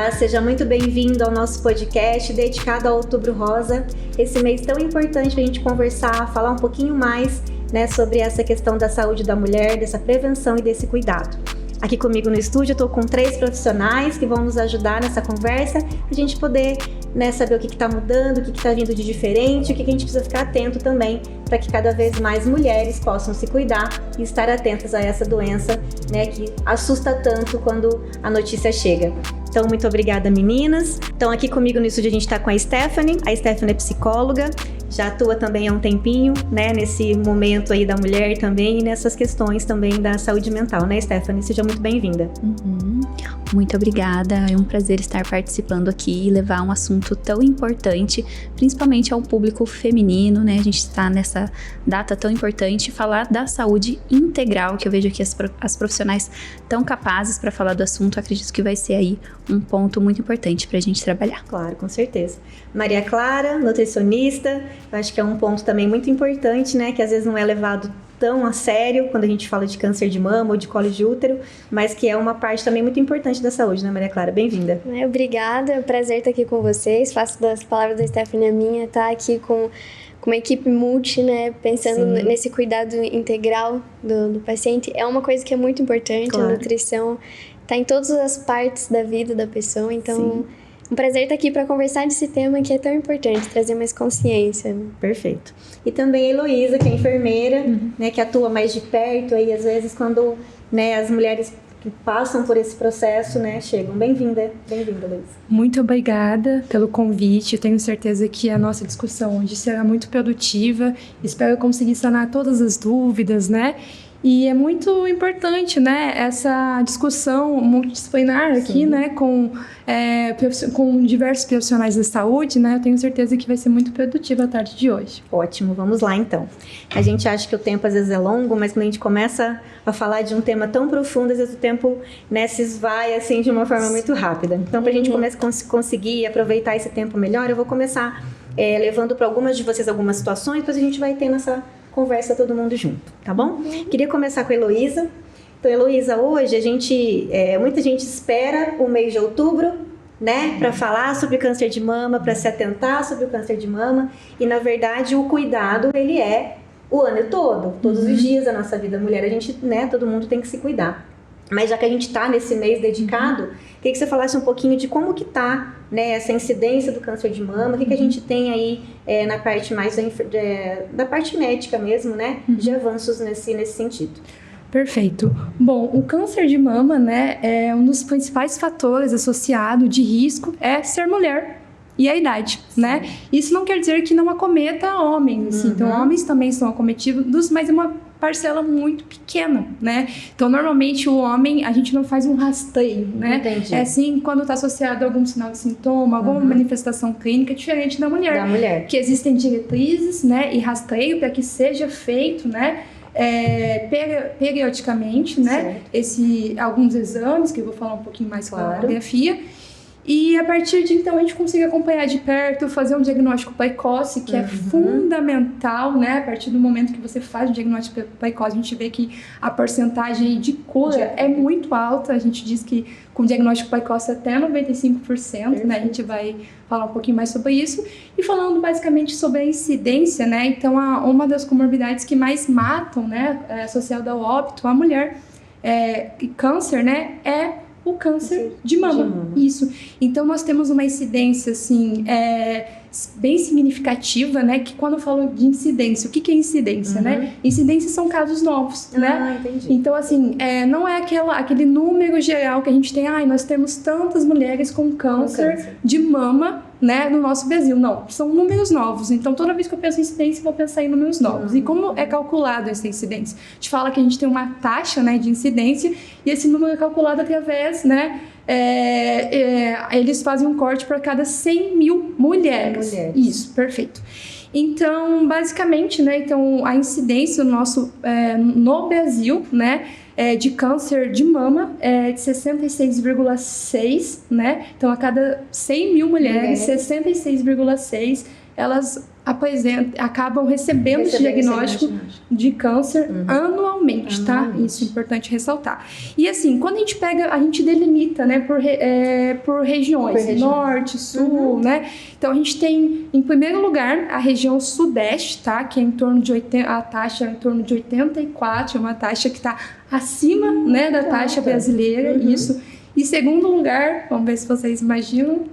Olá, seja muito bem-vindo ao nosso podcast dedicado ao Outubro Rosa, esse mês tão importante para a gente conversar, falar um pouquinho mais, né, sobre essa questão da saúde da mulher, dessa prevenção e desse cuidado. Aqui comigo no estúdio eu estou com 3 profissionais que vão nos ajudar nessa conversa, para a gente poder, né, saber o que está mudando, o que está vindo de diferente, o que a gente precisa ficar atento também, para que cada vez mais mulheres possam se cuidar e estar atentas a essa doença, né, que assusta tanto quando a notícia chega. Então, muito obrigada, meninas. Então, aqui comigo no estúdio a gente está com a Stephanie. A Stephanie é psicóloga, já atua também há um tempinho, né, nesse momento aí da mulher também e nessas questões também da saúde mental, né, Stephanie? Seja muito bem-vinda. Muito obrigada, é um prazer estar participando aqui e levar um assunto tão importante, principalmente ao público feminino, né? A gente está nessa data tão importante, falar da saúde integral, que eu vejo que as profissionais tão capazes para falar do assunto, acredito que vai ser aí um ponto muito importante para a gente trabalhar. Claro, com certeza. Maria Clara, nutricionista, eu acho que é um ponto também muito importante, né? Que às vezes não é levado tão a sério quando a gente fala de câncer de mama ou de colo de útero, mas que é uma parte também muito importante da saúde, né, Maria Clara? Bem-vinda. Obrigada, é um prazer estar aqui com vocês. Faço das palavras da Stephanie a minha, estar aqui com uma equipe multi, né, pensando nesse cuidado integral do paciente. É uma coisa que é muito importante, claro. A nutrição está em todas as partes da vida da pessoa, então um prazer estar aqui para conversar desse tema que é tão importante, trazer mais consciência. Perfeito. E também a Heloísa, que é enfermeira, né, que atua mais de perto aí, às vezes, quando, né, as mulheres que passam por esse processo, né, chegam. Bem-vinda, Heloísa. Muito obrigada pelo convite. Eu tenho certeza que a nossa discussão hoje será muito produtiva. Espero conseguir sanar todas as dúvidas, né? E é muito importante, né, essa discussão multidisciplinar aqui, né, com diversos profissionais da saúde, né, eu tenho certeza que vai ser muito produtiva a tarde de hoje. Ótimo, vamos lá então. A gente acha que o tempo às vezes é longo, mas quando a gente começa a falar de um tema tão profundo, às vezes o tempo, né, se esvai assim de uma forma muito rápida. Então, para a gente conseguir aproveitar esse tempo melhor, eu vou começar levando para algumas de vocês algumas situações, depois a gente vai ter nessa conversa todo mundo junto, tá bom? Queria começar com a Heloísa. Então, Heloísa, hoje muita gente espera o mês de outubro, né, para falar sobre câncer de mama, para se atentar sobre o câncer de mama, e na verdade o cuidado, ele é o ano todo, todos os dias da nossa vida mulher, a gente, né, todo mundo tem que se cuidar. Mas já que a gente está nesse mês dedicado, queria que você falasse um pouquinho de como que está, né, essa incidência do câncer de mama, o que a gente tem aí na parte mais da parte médica mesmo, né, de avanços nesse sentido. Perfeito. Bom, o câncer de mama, né, é um dos principais fatores associados de risco é ser mulher e a idade, né? Isso não quer dizer que não acometa homens, assim. Então homens também são acometidos, mas é uma parcela muito pequena, né? Então, normalmente, o homem, a gente não faz um rastreio, né? Entendi. É assim, quando está associado a algum sinal de sintoma, alguma manifestação clínica diferente da mulher. Que existem diretrizes, né? E rastreio para que seja feito, né? Periodicamente, né? Alguns exames, que eu vou falar um pouquinho mais com a radiografia. E a partir de então a gente consegue acompanhar de perto, fazer um diagnóstico precoce, que é fundamental, né? A partir do momento que você faz o diagnóstico precoce, a gente vê que a porcentagem de cura é muito alta. A gente diz que com diagnóstico precoce até 95%, né? A gente vai falar um pouquinho mais sobre isso. E falando basicamente sobre a incidência, né? Então, uma das comorbidades que mais matam, né? Associada ao óbito, a mulher, câncer, né? É o câncer de mama. Isso. Então, nós temos uma incidência, assim, bem significativa, né? Que quando eu falo de incidência, o que é incidência, né? Incidência são casos novos, né? Entendi. Então, assim, não é aquele número geral que a gente tem, nós temos tantas mulheres com câncer de mama, né, no nosso Brasil. Não, são números novos. Então, toda vez que eu penso em incidência, eu vou pensar em números novos. E como é calculado essa incidência? A gente fala que a gente tem uma taxa, né, de incidência, e esse número é calculado através, né, eles fazem um corte para cada 100 mil mulheres. Isso, perfeito. Então, basicamente, né, então, a incidência no Brasil, né, de câncer de mama é de 66,6, né? Então, a cada 100 mil mulheres, 66,6, elas acabam recebendo esse diagnóstico de câncer anualmente, tá? Isso é importante ressaltar. E assim, quando a gente delimita, né, por regiões, norte, sul, né? Então a gente tem, em primeiro lugar, a região sudeste, tá? Que é em torno de a taxa é em torno de 84, é uma taxa que está acima, né, da taxa brasileira, isso. E segundo lugar, vamos ver se vocês imaginam.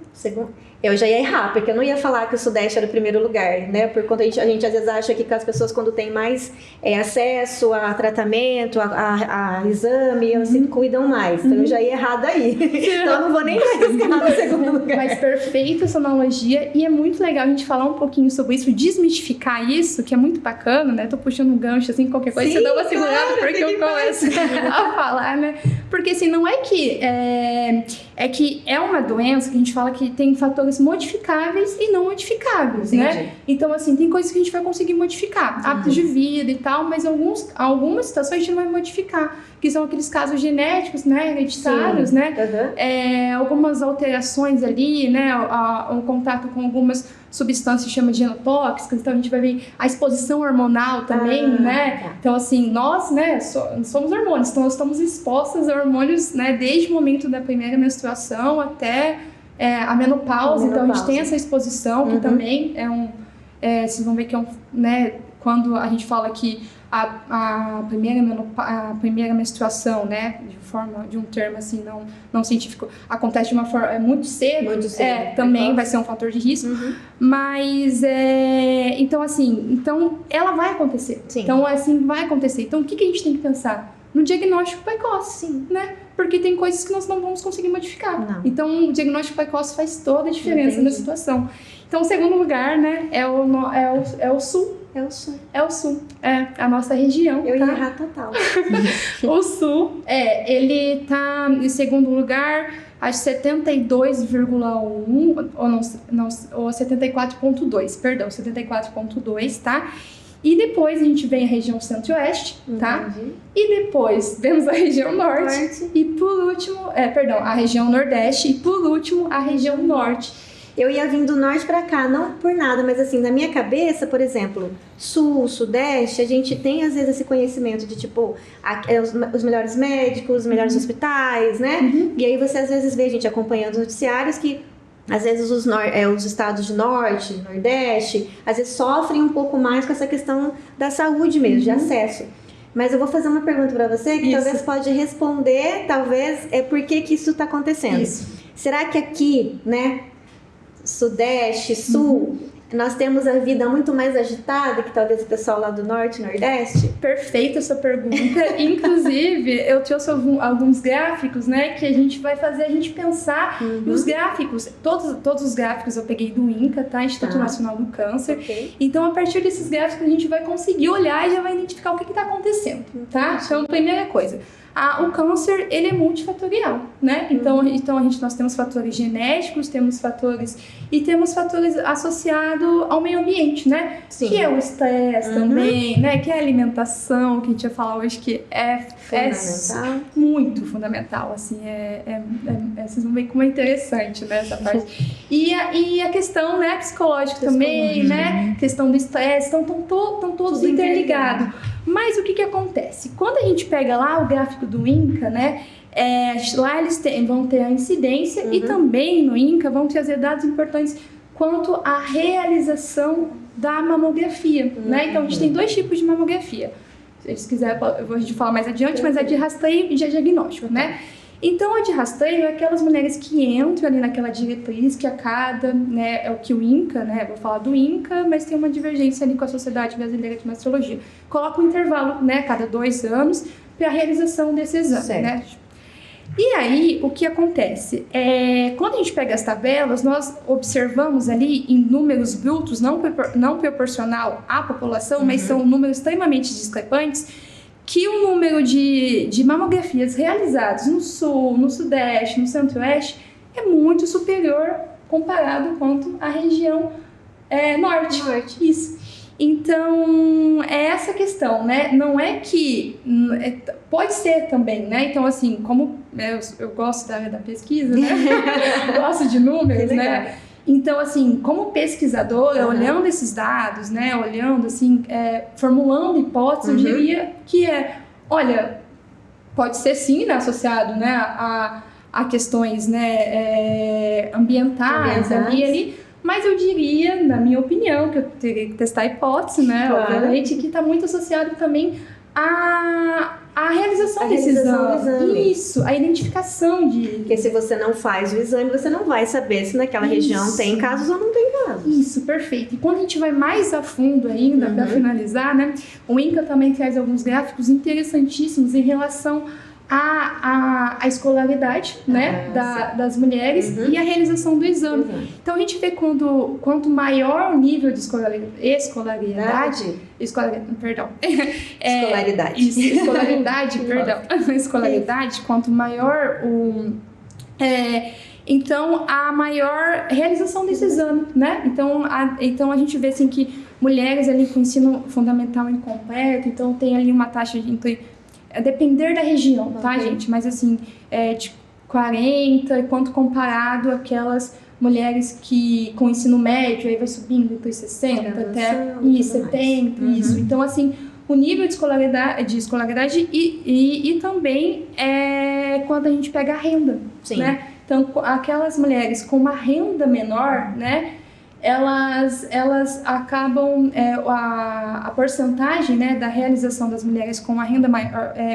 Eu já ia errar, porque eu não ia falar que o Sudeste era o primeiro lugar, né? Por conta a gente às vezes acha que as pessoas, quando têm mais acesso a tratamento, a exame, elas se cuidam mais. Então eu já ia errar daí. Então eu não vou nem arriscar no segundo lugar. Mas perfeita essa analogia, e é muito legal a gente falar um pouquinho sobre isso, desmistificar isso, que é muito bacana, né? Tô puxando um gancho, assim, qualquer coisa, você dá uma segurada, porque eu começo a falar, né? Porque assim, não é que é uma doença que a gente fala que tem fatores modificáveis e não modificáveis, né? Então, assim, tem coisas que a gente vai conseguir modificar, hábitos de vida e tal, mas algumas situações a gente não vai modificar, que são aqueles casos genéticos, né, hereditários, né? Algumas alterações ali, né, o contato com algumas substâncias chama de genotóxicas, então a gente vai ver a exposição hormonal também, né? Então, assim, nós, né, somos hormônios, então nós estamos expostas a hormônios, né, desde o momento da primeira menstruação até a menopausa, então a gente tem essa exposição, que também vocês vão ver que né, quando a gente fala que a primeira menstruação, né, de um termo assim não científico, acontece de uma forma muito cedo, também vai ser um fator de risco, mas então ela vai acontecer. Então assim vai acontecer. Então o que a gente tem que pensar? No diagnóstico precoce, né? Porque tem coisas que nós não vamos conseguir modificar. Então o diagnóstico precoce faz toda a diferença na situação. Então o segundo lugar, né, é o sul. É o sul. É o sul. É a nossa região. Eu ia errar total. O sul, ele tá em segundo lugar, acho 72,1 ou 74,2, perdão, 74,2, tá? E depois a gente vem a região centro-oeste, tá? E depois vemos a região norte. E por último, a região nordeste. E por último, a região norte. Eu ia vir do norte pra cá, não por nada, mas assim, na minha cabeça, por exemplo, sul, sudeste, a gente tem às vezes esse conhecimento de tipo, os melhores médicos, os melhores hospitais, né? E aí você às vezes vê a gente acompanhando os noticiários que às vezes os estados de norte, nordeste, às vezes sofrem um pouco mais com essa questão da saúde mesmo, de acesso. Mas eu vou fazer uma pergunta para você que talvez pode responder, talvez, por que isso está acontecendo. Será que aqui, né, sudeste, sul, nós temos a vida muito mais agitada que talvez o pessoal lá do norte, nordeste? Perfeita essa pergunta. Inclusive, eu trouxe alguns gráficos, né, que a gente vai fazer a gente pensar nos gráficos. Todos os gráficos eu peguei do INCA, tá? Instituto Nacional do Câncer. Então, a partir desses gráficos, a gente vai conseguir olhar e já vai identificar o que está acontecendo, tá? Então, primeira coisa. O câncer, ele é multifatorial, né? Então nós temos fatores genéticos, temos fatores associados ao meio ambiente, né? Que é o estresse também, né? Que é a alimentação, que a gente ia falar hoje, que é muito fundamental, assim, vocês vão ver como é interessante, né, essa parte. E a questão, né, psicológica também, né? Questão do estresse, então estão todos interligados. Mas o que acontece? Quando a gente pega lá o gráfico do INCA, né, lá eles vão ter a incidência e também no INCA vão trazer dados importantes quanto à realização da mamografia, né? Então a gente tem dois tipos de mamografia. Se eles quiserem, eu vou falar mais adiante, mas é de rastreio e de diagnóstico, né? Então, a de rastreio é aquelas mulheres que entram ali naquela diretriz que a cada, né, é o que o INCA, né, vou falar do INCA, mas tem uma divergência ali com a Sociedade Brasileira de Mastologia. Coloca um intervalo, né, cada 2 anos para a realização desse exame, né? E aí, o que acontece? Quando a gente pega as tabelas, nós observamos ali em números brutos, não proporcional à população, mas são números extremamente discrepantes, que o número de mamografias realizadas no sul, no sudeste, no centro-oeste é muito superior comparado quanto à região norte. Isso. Então, é essa questão, né? Não é que... pode ser também, né? Então, assim, como eu gosto da área da pesquisa, né? Eu gosto de números, né? Então, assim, como pesquisadora, olhando esses dados, né, olhando, assim, formulando hipóteses, eu diria que olha, pode ser sim, né, associado, né, a questões, né, ambientais ali, mas eu diria, na minha opinião, que eu teria que testar a hipótese, né, obviamente, que está muito associado também a realização desse exame. Isso, a identificação de... Porque se você não faz o exame, você não vai saber se naquela região tem casos ou não tem casos. Isso, perfeito. E quando a gente vai mais a fundo ainda, para finalizar, né, o INCA também traz alguns gráficos interessantíssimos em relação à escolaridade, né, das mulheres e a realização do exame. Então a gente vê quanto maior o nível de escolaridade, quanto maior então a maior realização desse exame, né? Então a gente vê assim que mulheres ali com ensino fundamental incompleto, então tem ali uma taxa a depender da região, tá, gente? Mas assim, de 40, enquanto comparado àquelas mulheres que com ensino médio, aí vai subindo depois 60, até 70, isso. Então, assim, o nível de escolaridade e também quando a gente pega a renda, né? Então, aquelas mulheres com uma renda menor, né? Elas acabam, a porcentagem, né, da realização das mulheres com uma renda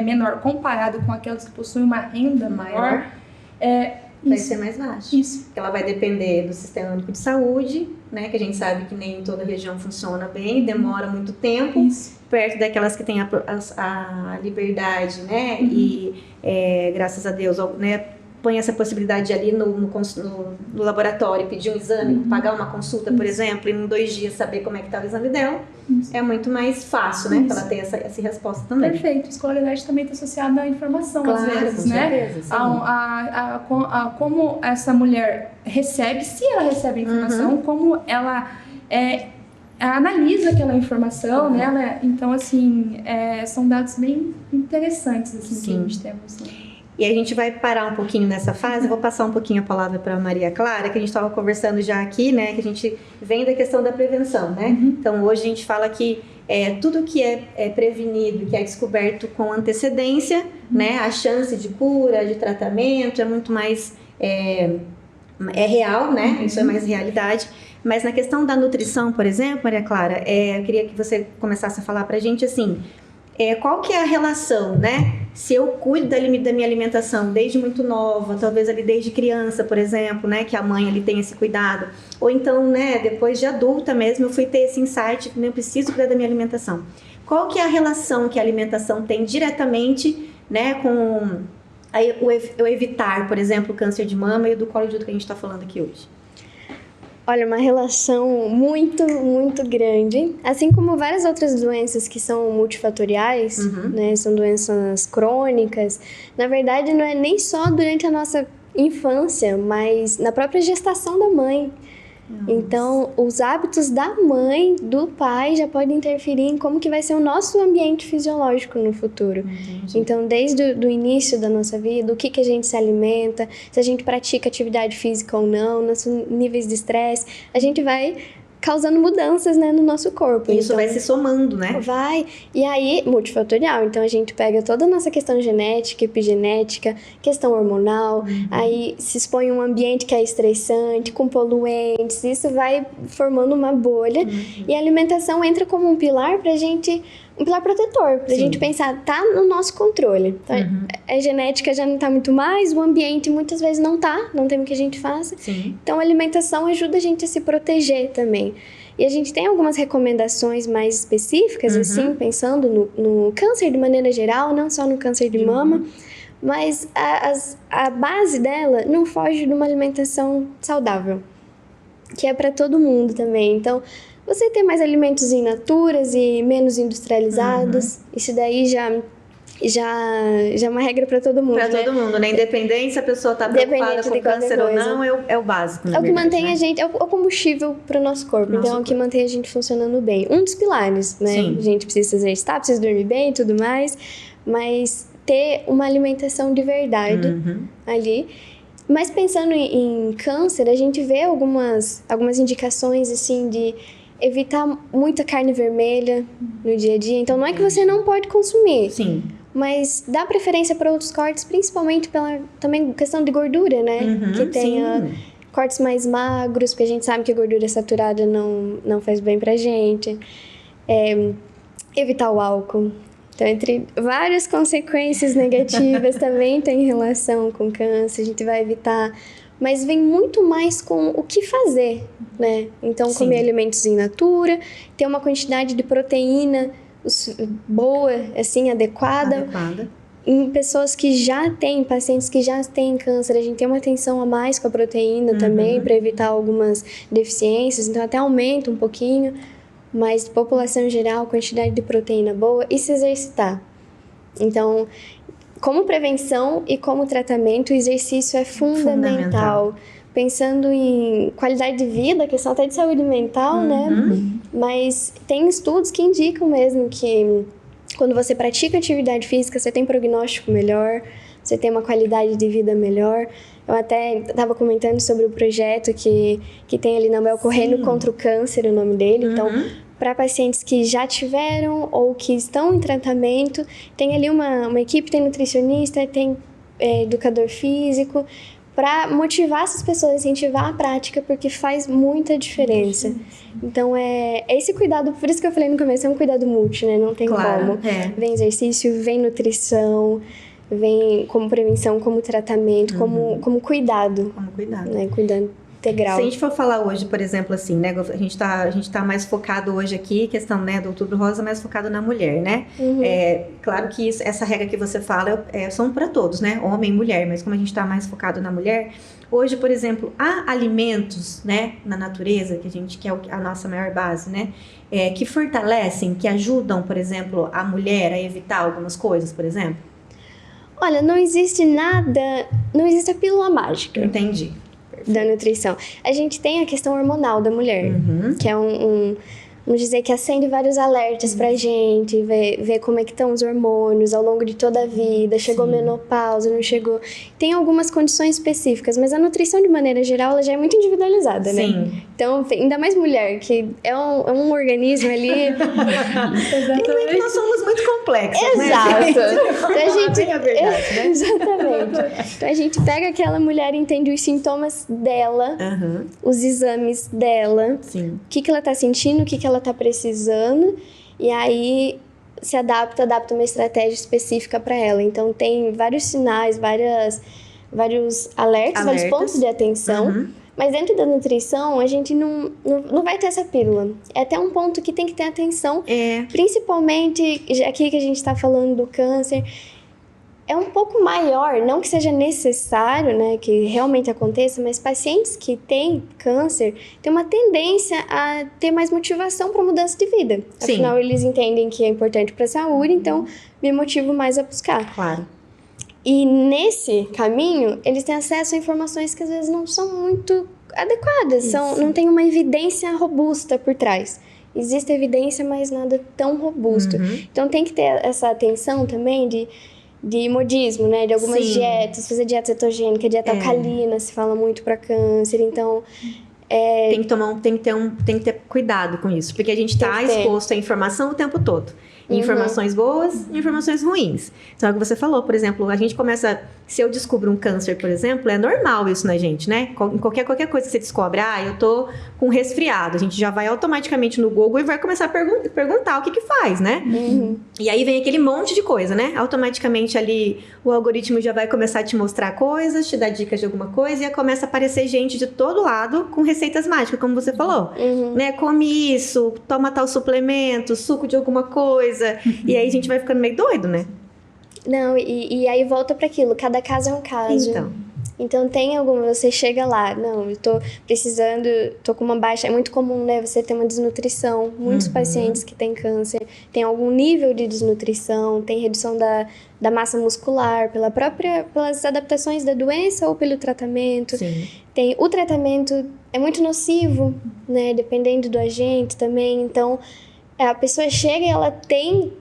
menor comparado com aquelas que possuem uma renda maior, vai ser mais baixa. Isso. Porque ela vai depender do Sistema Único de Saúde, né, que a gente sabe que nem toda região funciona bem, demora muito tempo, perto daquelas que têm a liberdade, né, e graças a Deus, né, põe essa possibilidade ali no laboratório, pedir um exame, pagar uma consulta, por exemplo, e em 2 dias saber como é que está o exame dela, é muito mais fácil, né? Para ela ter essa resposta também. Perfeito. Escolaridade também está associada à informação, às vezes, né? Como essa mulher recebe, se ela recebe a informação, como ela analisa aquela informação, né? Então, assim, são dados bem interessantes, assim, que a gente temos, né? E a gente vai parar um pouquinho nessa fase, eu vou passar um pouquinho a palavra para a Maria Clara, que a gente estava conversando já aqui, né, que a gente vem da questão da prevenção, né? Então, hoje a gente fala que tudo que é prevenido, que é descoberto com antecedência, né, a chance de cura, de tratamento é muito mais real, né? Isso é mais realidade. Mas na questão da nutrição, por exemplo, Maria Clara, eu queria que você começasse a falar para a gente, assim, qual que é a relação, né? Se eu cuido da minha alimentação desde muito nova, talvez ali desde criança, por exemplo, né? Que a mãe ali tem esse cuidado. Ou então, né? Depois de adulta mesmo, eu fui ter esse insight que eu preciso cuidar da minha alimentação. Qual que é a relação que a alimentação tem diretamente, né? Com eu evitar, por exemplo, o câncer de mama e o do colo de útero que a gente está falando aqui hoje? Olha, uma relação muito, muito grande. Assim como várias outras doenças que são multifatoriais, né? São doenças crônicas. Na verdade, não é nem só durante a nossa infância, mas na própria gestação da mãe. Então, os hábitos da mãe, do pai, já podem interferir em como que vai ser o nosso ambiente fisiológico no futuro. Então, desde o início da nossa vida, o que a gente se alimenta, se a gente pratica atividade física ou não, nossos níveis de estresse, a gente vai causando mudanças, né, no nosso corpo. Isso então, vai se somando, né? Vai. E aí, multifatorial. Então, a gente pega toda a nossa questão genética, epigenética, questão hormonal, aí se expõe um ambiente que é estressante, com poluentes, isso vai formando uma bolha. E a alimentação entra como um pilar pra gente... Um pilar protetor, pra gente pensar, tá no nosso controle. Então, a genética já não tá muito mais, o ambiente muitas vezes não tem o que a gente faça. Então, a alimentação ajuda a gente a se proteger também. E a gente tem algumas recomendações mais específicas, assim, pensando no câncer de maneira geral, não só no câncer de mama, mas a base dela não foge de uma alimentação saudável, que é para todo mundo também. Então, você ter mais alimentos in naturas e menos industrializados, isso daí já é uma regra para todo mundo. Para todo mundo, né? Independente se a pessoa está preocupada com câncer ou não, é o básico. É o que mantém a gente, é o combustível para o nosso corpo. Então, é o que mantém a gente funcionando bem. Um dos pilares, né? A gente precisa se exercitar, precisa dormir bem e tudo mais, mas ter uma alimentação de verdade ali. Mas pensando em câncer, a gente vê algumas indicações, assim, de evitar muita carne vermelha no dia a dia. Então, não é que você não pode consumir. Sim. Mas dá preferência para outros cortes, principalmente pela também questão de gordura, né? Que tenha cortes mais magros, porque a gente sabe que a gordura saturada não faz bem pra gente. Evitar o álcool. Então, entre várias consequências negativas também tem relação com câncer, a gente vai evitar. Mas vem muito mais com o que fazer, né? Então, comer alimentos in natura, ter uma quantidade de proteína boa, assim, adequada. Em pessoas que já têm, pacientes que já têm câncer, a gente tem uma atenção a mais com a proteína também, para evitar algumas deficiências, então até aumenta um pouquinho. Mas população em geral, quantidade de proteína boa e se exercitar. Então, como prevenção e como tratamento, o exercício é fundamental. Pensando em qualidade de vida, questão até de saúde mental, né? Mas tem estudos que indicam mesmo que quando você pratica atividade física, você tem prognóstico melhor, você tem uma qualidade de vida melhor. Eu até estava comentando sobre o projeto que tem ali na UEL, Correndo Contra o Câncer, o nome dele. Então, para pacientes que já tiveram ou que estão em tratamento, tem ali uma equipe, tem nutricionista, tem educador físico, para motivar essas pessoas, incentivar a prática, porque faz muita diferença. Então, esse cuidado, por isso que eu falei no começo, é um cuidado multi, né? Não tem como. Vem exercício, vem nutrição, vem como prevenção, como tratamento, como cuidado. Como cuidado. Né? Cuidado integral. Se a gente for falar hoje, por exemplo, assim, né? A gente tá mais focado hoje aqui, questão, né, do Outubro Rosa, mais focado na mulher, né? Claro que essa regra que você fala são para todos, né? Homem e mulher, mas como a gente tá mais focado na mulher, hoje, por exemplo, há alimentos, né, na natureza, que é a nossa maior base, né? Que fortalecem, que ajudam, por exemplo, a mulher a evitar algumas coisas, por exemplo? Olha, não existe a pílula mágica. Entendi. Da nutrição. A gente tem a questão hormonal da mulher, que é vamos dizer que acende vários alertas pra gente, ver como é que estão os hormônios ao longo de toda a vida, chegou menopausa, não chegou. Tem algumas condições específicas, mas a nutrição, de maneira geral, ela já é muito individualizada, né? Então, ainda mais mulher, que é um organismo ali... Exatamente. Nós somos muito complexos, Exato. né? Então, a gente... É a verdade, né? Exatamente. Então, a gente pega aquela mulher e entende os sintomas dela, os exames dela, o que ela tá sentindo, o que ela tá precisando, e aí se adapta uma estratégia específica para ela. Então, tem vários sinais, vários alertas, vários pontos de atenção. Mas dentro da nutrição, a gente não vai ter essa pílula. É até um ponto que tem que ter atenção, principalmente aqui que a gente está falando do câncer. É um pouco maior, não que seja necessário, né, que realmente aconteça, mas pacientes que têm câncer têm uma tendência a ter mais motivação para mudança de vida. Afinal, eles entendem que é importante para a saúde, então me motivo mais a buscar. Claro. E nesse caminho, eles têm acesso a informações que às vezes não são muito adequadas, não tem uma evidência robusta por trás. Existe evidência, mas nada tão robusto. Então tem que ter essa atenção também de modismo, né? De algumas dietas, fazer dieta cetogênica, dieta alcalina, se fala muito para câncer, então... Tem que ter cuidado com isso, porque a gente está exposto à informação o tempo todo. Informações boas e informações ruins. Então, é o que você falou, por exemplo, a gente começa... Se eu descubro um câncer, por exemplo, é normal isso na gente, né? Em qualquer coisa que você descobre, eu tô com resfriado, a gente já vai automaticamente no Google e vai começar a perguntar o que faz, né? E aí vem aquele monte de coisa, né? Automaticamente ali o algoritmo já vai começar a te mostrar coisas, te dar dicas de alguma coisa e começa a aparecer gente de todo lado com receitas mágicas, como você falou. Né? Come isso, toma tal suplemento, suco de alguma coisa. E aí a gente vai ficando meio doido, né? Não, e aí volta para aquilo, cada caso é um caso. Então tem você chega lá, não, eu tô precisando, tô com uma baixa, é muito comum, né, você ter uma desnutrição. Muitos pacientes que têm câncer têm algum nível de desnutrição, tem redução da massa muscular, pelas adaptações da doença ou pelo tratamento. O tratamento é muito nocivo, né, dependendo do agente também, então a pessoa chega e ela tem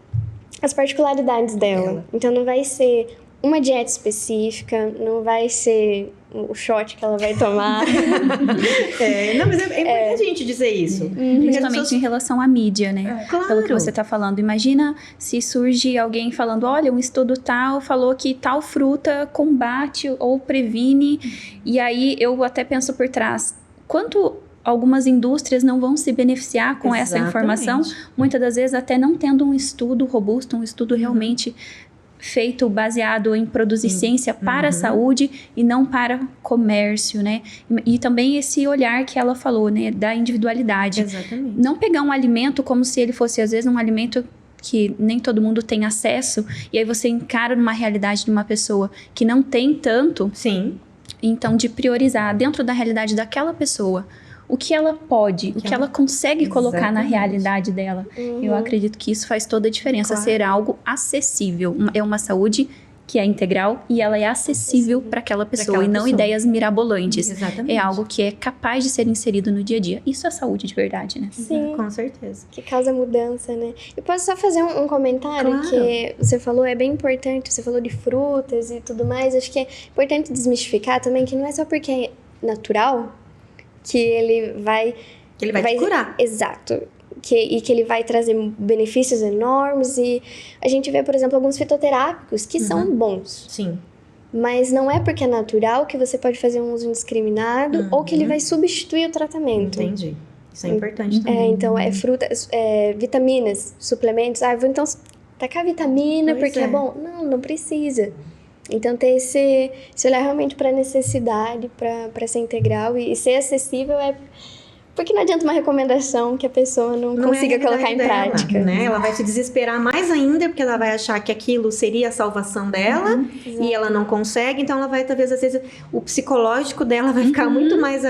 as particularidades dela. Então, não vai ser uma dieta específica, não vai ser o shot que ela vai tomar. Não, mas é importante a gente dizer isso. Principalmente em relação à mídia, né? Claro. Pelo que você tá falando. Imagina se surge alguém falando, olha, um estudo tal falou que tal fruta combate ou previne. E aí eu até penso por trás, quanto algumas indústrias não vão se beneficiar com essa informação, muitas das vezes até não tendo um estudo robusto, um estudo realmente feito baseado em produzir ciência para a saúde e não para comércio, né? E também esse olhar que ela falou, né, da individualidade. Exatamente. Não pegar um alimento como se ele fosse, às vezes, um alimento que nem todo mundo tem acesso, e aí você encara numa realidade de uma pessoa que não tem tanto. Sim. Então, de priorizar dentro da realidade daquela pessoa o que ela pode, o que ela consegue colocar na realidade dela. Eu acredito que isso faz toda a diferença, ser algo acessível. É uma saúde que é integral e ela é acessível para aquela pessoa e não ideias mirabolantes. Exatamente. É algo que é capaz de ser inserido no dia a dia. Isso é saúde de verdade, né? Sim. Com certeza. Que causa mudança, né? Eu posso só fazer um comentário? Claro. Que você falou, é bem importante, você falou de frutas e tudo mais, acho que é importante desmistificar também que não é só porque é natural que ele vai te curar. Exato. E que ele vai trazer benefícios enormes. E a gente vê, por exemplo, alguns fitoterápicos que são bons. Sim. Mas não é porque é natural que você pode fazer um uso indiscriminado ou que ele vai substituir o tratamento. Entendi. Isso é importante também. Então, frutas, vitaminas, suplementos. Vou então tacar vitamina porque é bom. Não precisa. Então, ter esse olhar realmente para a necessidade, para ser integral e ser acessível porque não adianta uma recomendação que a pessoa não consiga colocar em prática. Né? Ela vai se desesperar mais ainda, porque ela vai achar que aquilo seria a salvação dela e ela não consegue. Então, ela vai, talvez, às vezes, o psicológico dela vai ficar muito mais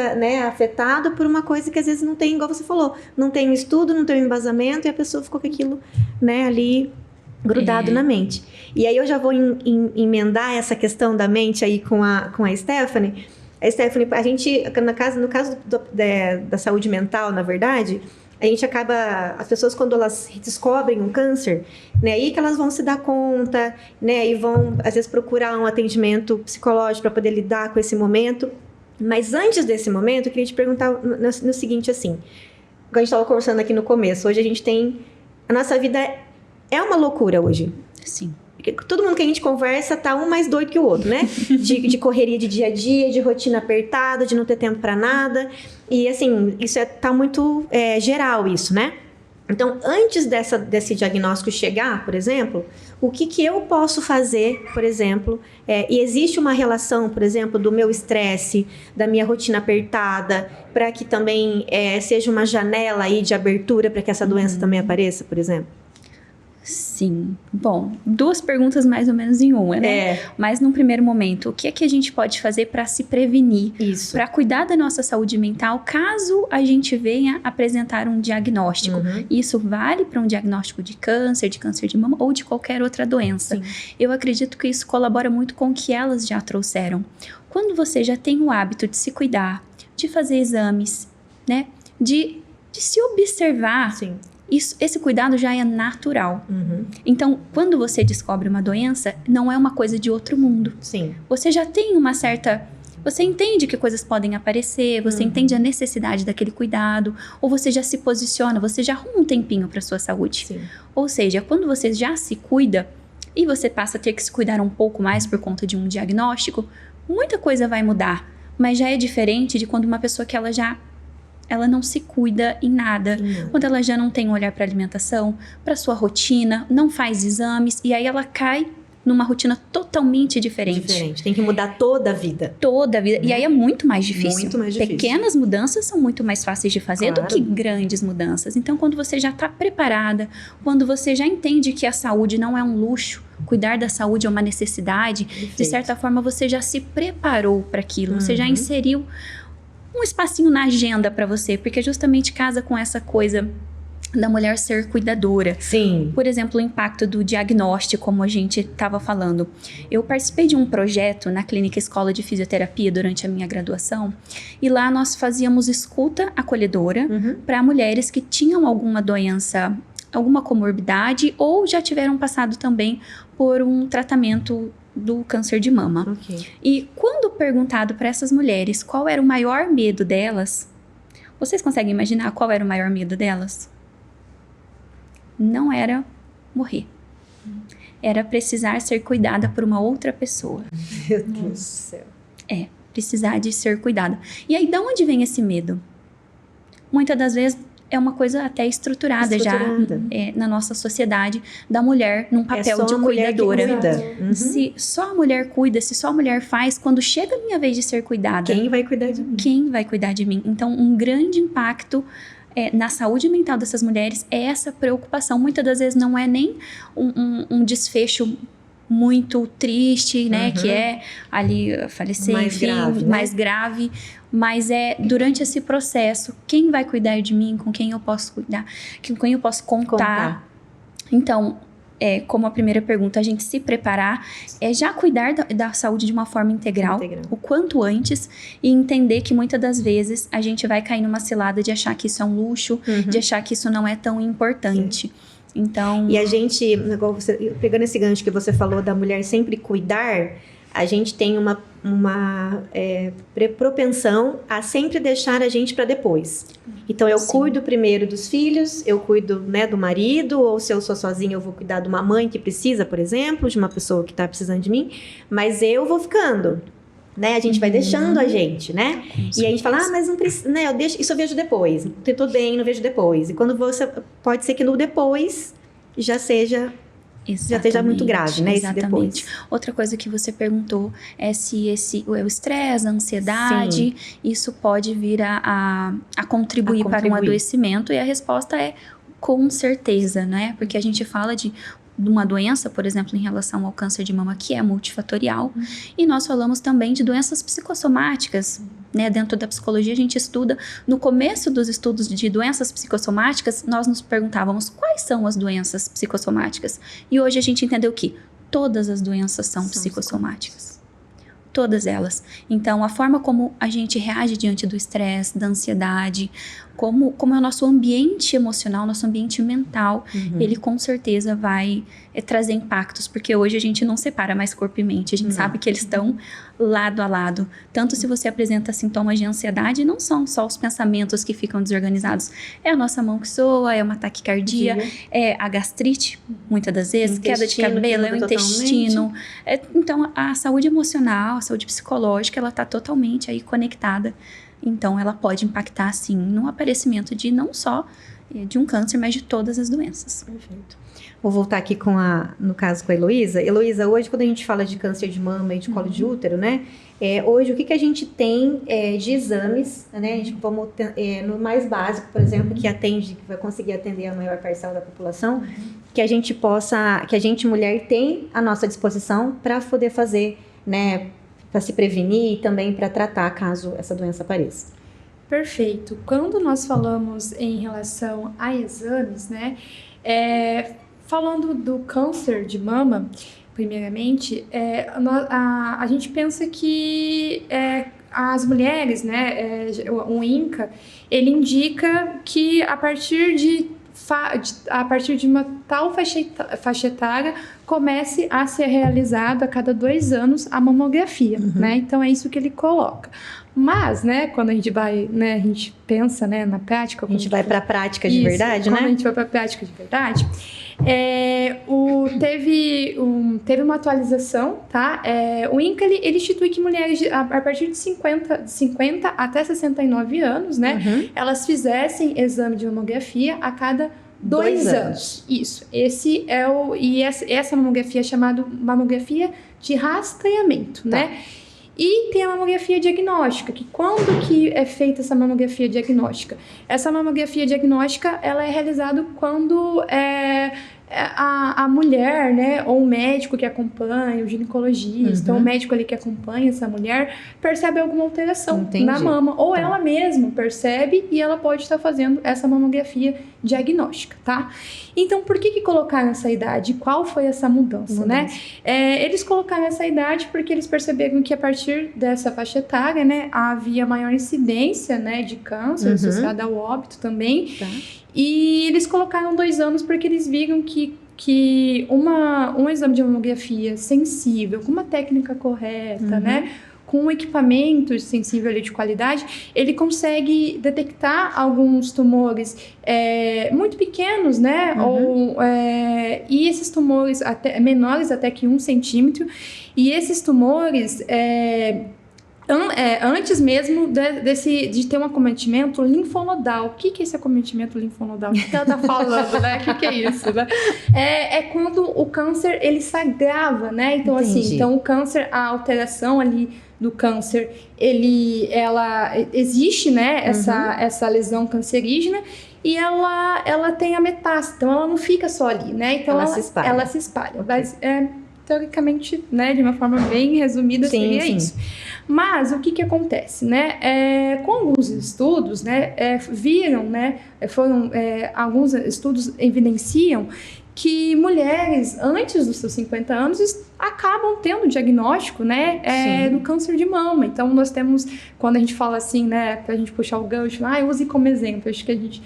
afetado por uma coisa que, às vezes, não tem, igual você falou, não tem um estudo, não tem um embasamento e a pessoa ficou com aquilo, né, ali grudado na mente. E aí eu já vou emendar essa questão da mente aí com a Stephanie. A Stephanie, a gente, no caso da saúde mental, na verdade, a gente acaba, as pessoas quando elas descobrem um câncer, né, aí que elas vão se dar conta, né, e vão às vezes procurar um atendimento psicológico para poder lidar com esse momento. Mas antes desse momento, eu queria te perguntar no seguinte, assim, como a gente estava conversando aqui no começo, hoje a gente tem, a nossa vida é uma loucura hoje. Sim. Todo mundo que a gente conversa tá um mais doido que o outro, né? De correria de dia a dia, de rotina apertada, de não ter tempo para nada. E assim, isso tá muito geral isso, né? Então, antes desse diagnóstico chegar, por exemplo, o que eu posso fazer, por exemplo, e existe uma relação, por exemplo, do meu estresse, da minha rotina apertada, para que também seja uma janela aí de abertura para que essa doença também apareça, por exemplo? Sim. Bom, 2 perguntas mais ou menos em uma, né? Mas num primeiro momento, o que é que a gente pode fazer para se prevenir? Isso. Para cuidar da nossa saúde mental, caso a gente venha apresentar um diagnóstico. Isso vale para um diagnóstico de câncer de mama ou de qualquer outra doença. Sim. Eu acredito que isso colabora muito com o que elas já trouxeram. Quando você já tem o hábito de se cuidar, de fazer exames, né? De se observar. Sim. Esse cuidado já é natural. Então, quando você descobre uma doença, não é uma coisa de outro mundo. Sim. Você já tem uma certa... Você entende que coisas podem aparecer, você entende a necessidade daquele cuidado, ou você já se posiciona, você já arruma um tempinho para sua saúde. Sim. Ou seja, quando você já se cuida e você passa a ter que se cuidar um pouco mais por conta de um diagnóstico, muita coisa vai mudar. Mas já é diferente de quando uma pessoa que ela não se cuida em nada. Quando ela já não tem um olhar para alimentação, para sua rotina, não faz exames, e aí ela cai numa rotina totalmente diferente. Tem que mudar toda a vida. Toda a vida. E aí é muito mais difícil. Muito mais difícil. Pequenas mudanças são muito mais fáceis de fazer do que grandes mudanças. Então, quando você já está preparada, quando você já entende que a saúde não é um luxo, cuidar da saúde é uma necessidade, de certa forma você já se preparou para aquilo, você já inseriu um espacinho na agenda para você, porque justamente casa com essa coisa da mulher ser cuidadora. Sim. Por exemplo, o impacto do diagnóstico, como a gente estava falando. Eu participei de um projeto na Clínica Escola de Fisioterapia durante a minha graduação, e lá nós fazíamos escuta acolhedora para mulheres que tinham alguma doença, alguma comorbidade, ou já tiveram passado também por um tratamento do câncer de mama. Ok. E quando perguntado para essas mulheres qual era o maior medo delas, vocês conseguem imaginar qual era o maior medo delas? Não era morrer. Era precisar ser cuidada por uma outra pessoa. Meu Deus do céu. Precisar de ser cuidada. E aí, de onde vem esse medo? Muitas das vezes é uma coisa até estruturada. Já na nossa sociedade, da mulher num papel de cuidadora. Se só a mulher cuida, se só a mulher faz, quando chega a minha vez de ser cuidada, quem vai cuidar de mim? Quem vai cuidar de mim? Então, um grande impacto na saúde mental dessas mulheres é essa preocupação. Muitas das vezes não é nem um desfecho muito triste, né? Que é ali falecer, mais grave, né? Mais grave. Mas é durante esse processo, quem vai cuidar de mim, com quem eu posso cuidar, com quem eu posso contar. Então, como a primeira pergunta, a gente se preparar, já cuidar da saúde de uma forma integral, o quanto antes, e entender que muitas das vezes a gente vai cair numa cilada de achar que isso é um luxo, de achar que isso não é tão importante. Então... E a gente, pegando esse gancho que você falou da mulher sempre cuidar, a gente tem uma propensão a sempre deixar a gente para depois. Então, eu cuido primeiro dos filhos, eu cuido, né, do marido, ou se eu sou sozinha, eu vou cuidar de uma mãe que precisa, por exemplo, de uma pessoa que está precisando de mim, mas eu vou ficando, né? A gente vai deixando a gente, né? E a gente fala, mas não precisa, né? Isso eu vejo depois. Tô bem, não vejo depois. E quando pode ser que no depois já seja... já esteja muito grave, né? Exatamente. Esse depois. Outra coisa que você perguntou é se o estresse, a ansiedade, isso pode vir a contribuir para um adoecimento. E a resposta é com certeza, né? Porque a gente fala de uma doença, por exemplo, em relação ao câncer de mama, que é multifatorial. E nós falamos também de doenças psicossomáticas, né? Dentro da psicologia, a gente estuda, no começo dos estudos de doenças psicossomáticas, nós nos perguntávamos quais são as doenças psicossomáticas. E hoje a gente entendeu que todas as doenças são psicossomáticas. Todas elas. Então, a forma como a gente reage diante do estresse, da ansiedade, como é o nosso ambiente emocional, nosso ambiente mental, ele com certeza vai trazer impactos, porque hoje a gente não separa mais corpo e mente, a gente sabe que eles estão lado a lado. Tanto se você apresenta sintomas de ansiedade, não são só os pensamentos que ficam desorganizados, é a nossa mão que soa, é uma taquicardia, é a gastrite, muitas das vezes, queda de cabelo, é o intestino. Então, a saúde emocional, a saúde psicológica, ela está totalmente aí conectada. Então, ela pode impactar, sim, no aparecimento de não só de um câncer, mas de todas as doenças. Perfeito. Vou voltar aqui no caso com a Heloísa. Heloísa, hoje, quando a gente fala de câncer de mama e de colo de útero, né? Hoje, o que a gente tem de exames, né? A gente vamos no mais básico, por exemplo, que vai conseguir atender a maior parcela da população, que a gente mulher tem à nossa disposição para poder fazer, né? Para se prevenir e também para tratar caso essa doença apareça. Perfeito. Quando nós falamos em relação a exames, né, falando do câncer de mama, primeiramente, a gente pensa que as mulheres, né, o INCA, ele indica que a partir de uma tal faixa etária, comece a ser realizado a cada 2 anos a mamografia, né? Então, é isso que ele coloca. Mas, né, quando a gente vai, né, a gente pensa, né, na prática... A gente vai para a prática de verdade, né? Quando a gente vai para a prática de verdade, teve uma atualização, tá? O INCA, ele institui que mulheres a partir de 50 até 69 anos, né, elas fizessem exame de mamografia a cada 2 anos. Isso. Essa mamografia é chamada mamografia de rastreamento, né? E tem a mamografia diagnóstica, que quando que é feita essa mamografia diagnóstica? Essa mamografia diagnóstica, ela é realizada quando a mulher, né, ou o médico que acompanha, o ginecologista, ou o médico ali que acompanha essa mulher, percebe alguma alteração na mama, ou ela mesma percebe e ela pode estar fazendo essa mamografia diagnóstica, tá? Então, por que colocaram essa idade? Qual foi essa mudança, né? Eles colocaram essa idade porque eles perceberam que a partir dessa faixa etária, né, havia maior incidência, né, de câncer associada ao óbito também. E eles colocaram 2 anos porque eles viram que que um exame de mamografia sensível, com uma técnica correta, né? Com um equipamento sensível ali de qualidade, ele consegue detectar alguns tumores muito pequenos, né? E esses tumores menores até que 1 centímetro. E esses tumores... antes mesmo de ter um acometimento linfonodal. O que é esse acometimento linfonodal? O que ela está falando, né? O que é isso, né? É quando o câncer, ele se agrava, né? Então, Entendi. o câncer, a alteração ali do câncer, ela existe, né? Essa lesão cancerígena. E ela tem a metástase, então ela não fica só ali, né? Então ela se espalha. Okay. Mas, teoricamente, né, de uma forma bem resumida, seria isso. Mas o que acontece, né? Com alguns estudos, né, viram, né, alguns estudos evidenciam que mulheres antes dos seus 50 anos acabam tendo diagnóstico, né, do câncer de mama. Então, nós temos, quando a gente fala assim, né, pra gente puxar o gancho, use como exemplo, acho que a gente...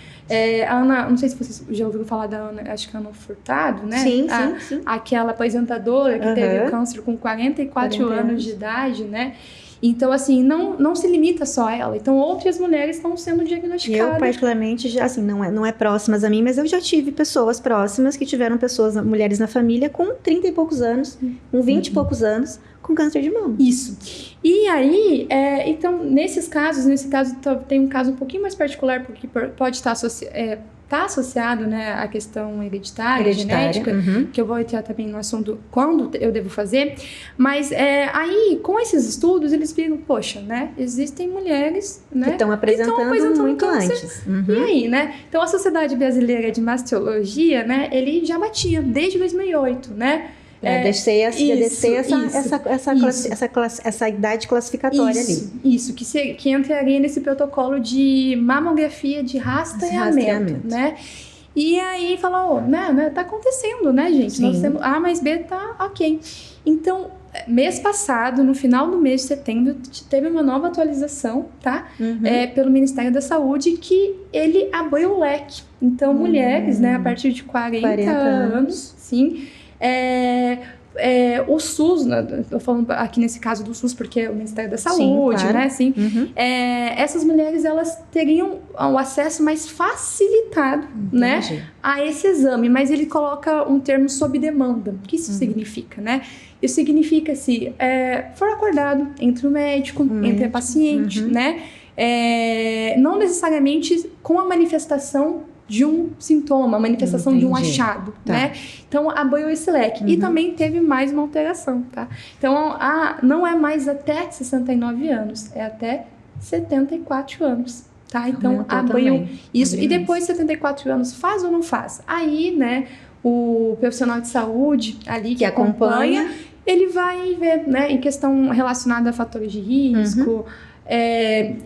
a Ana, não sei se vocês já ouviram falar da Ana, acho que a Ana Furtado, né? Sim. Aquela apresentadora que teve o câncer com 44 anos de idade, né? Então, assim, não se limita só a ela. Então, outras mulheres estão sendo diagnosticadas. Eu, particularmente, já, assim, não é próximas a mim, mas eu já tive pessoas próximas que tiveram mulheres na família com 30 e poucos anos, com 20 e poucos anos, com câncer de mama. Isso. E aí, então, nesse caso, tem um caso um pouquinho mais particular, porque pode estar associado, né, à questão hereditária, genética, que eu vou entrar também no assunto quando eu devo fazer, mas aí, com esses estudos, eles viram, poxa, né, existem mulheres, né, que estão apresentando muito câncer, antes. E aí, né, então a Sociedade Brasileira de Mastologia, né, ele já batia desde 2008, né, descer essa idade classificatória ali. Isso, que entraria nesse protocolo de mamografia de rastreamento, né? E aí falou, né, tá acontecendo, né, gente? Nós temos A mais B, tá ok. Então, mês passado, no final do mês de setembro, teve uma nova atualização, tá? Pelo Ministério da Saúde, que ele abriu o leque. Então, mulheres, né, a partir de 40 anos, sim, o SUS, né, tô falando aqui nesse caso do SUS porque é o Ministério da Saúde, claro, né, sim, essas mulheres, elas teriam o acesso mais facilitado, né, a esse exame, mas ele coloca um termo sob demanda. O que isso significa, né? Isso significa se for acordado entre o médico, entre a paciente, né, não necessariamente com a manifestação de um sintoma, a manifestação de um achado, né? Então, abriu esse leque. E também teve mais uma alteração, tá? Então, não é mais até 69 anos, é até 74 anos, tá? Então, abriu isso. E depois de 74 anos, faz ou não faz? Aí, né, o profissional de saúde ali que acompanha, ele vai ver, né, em questão relacionada a fatores de risco,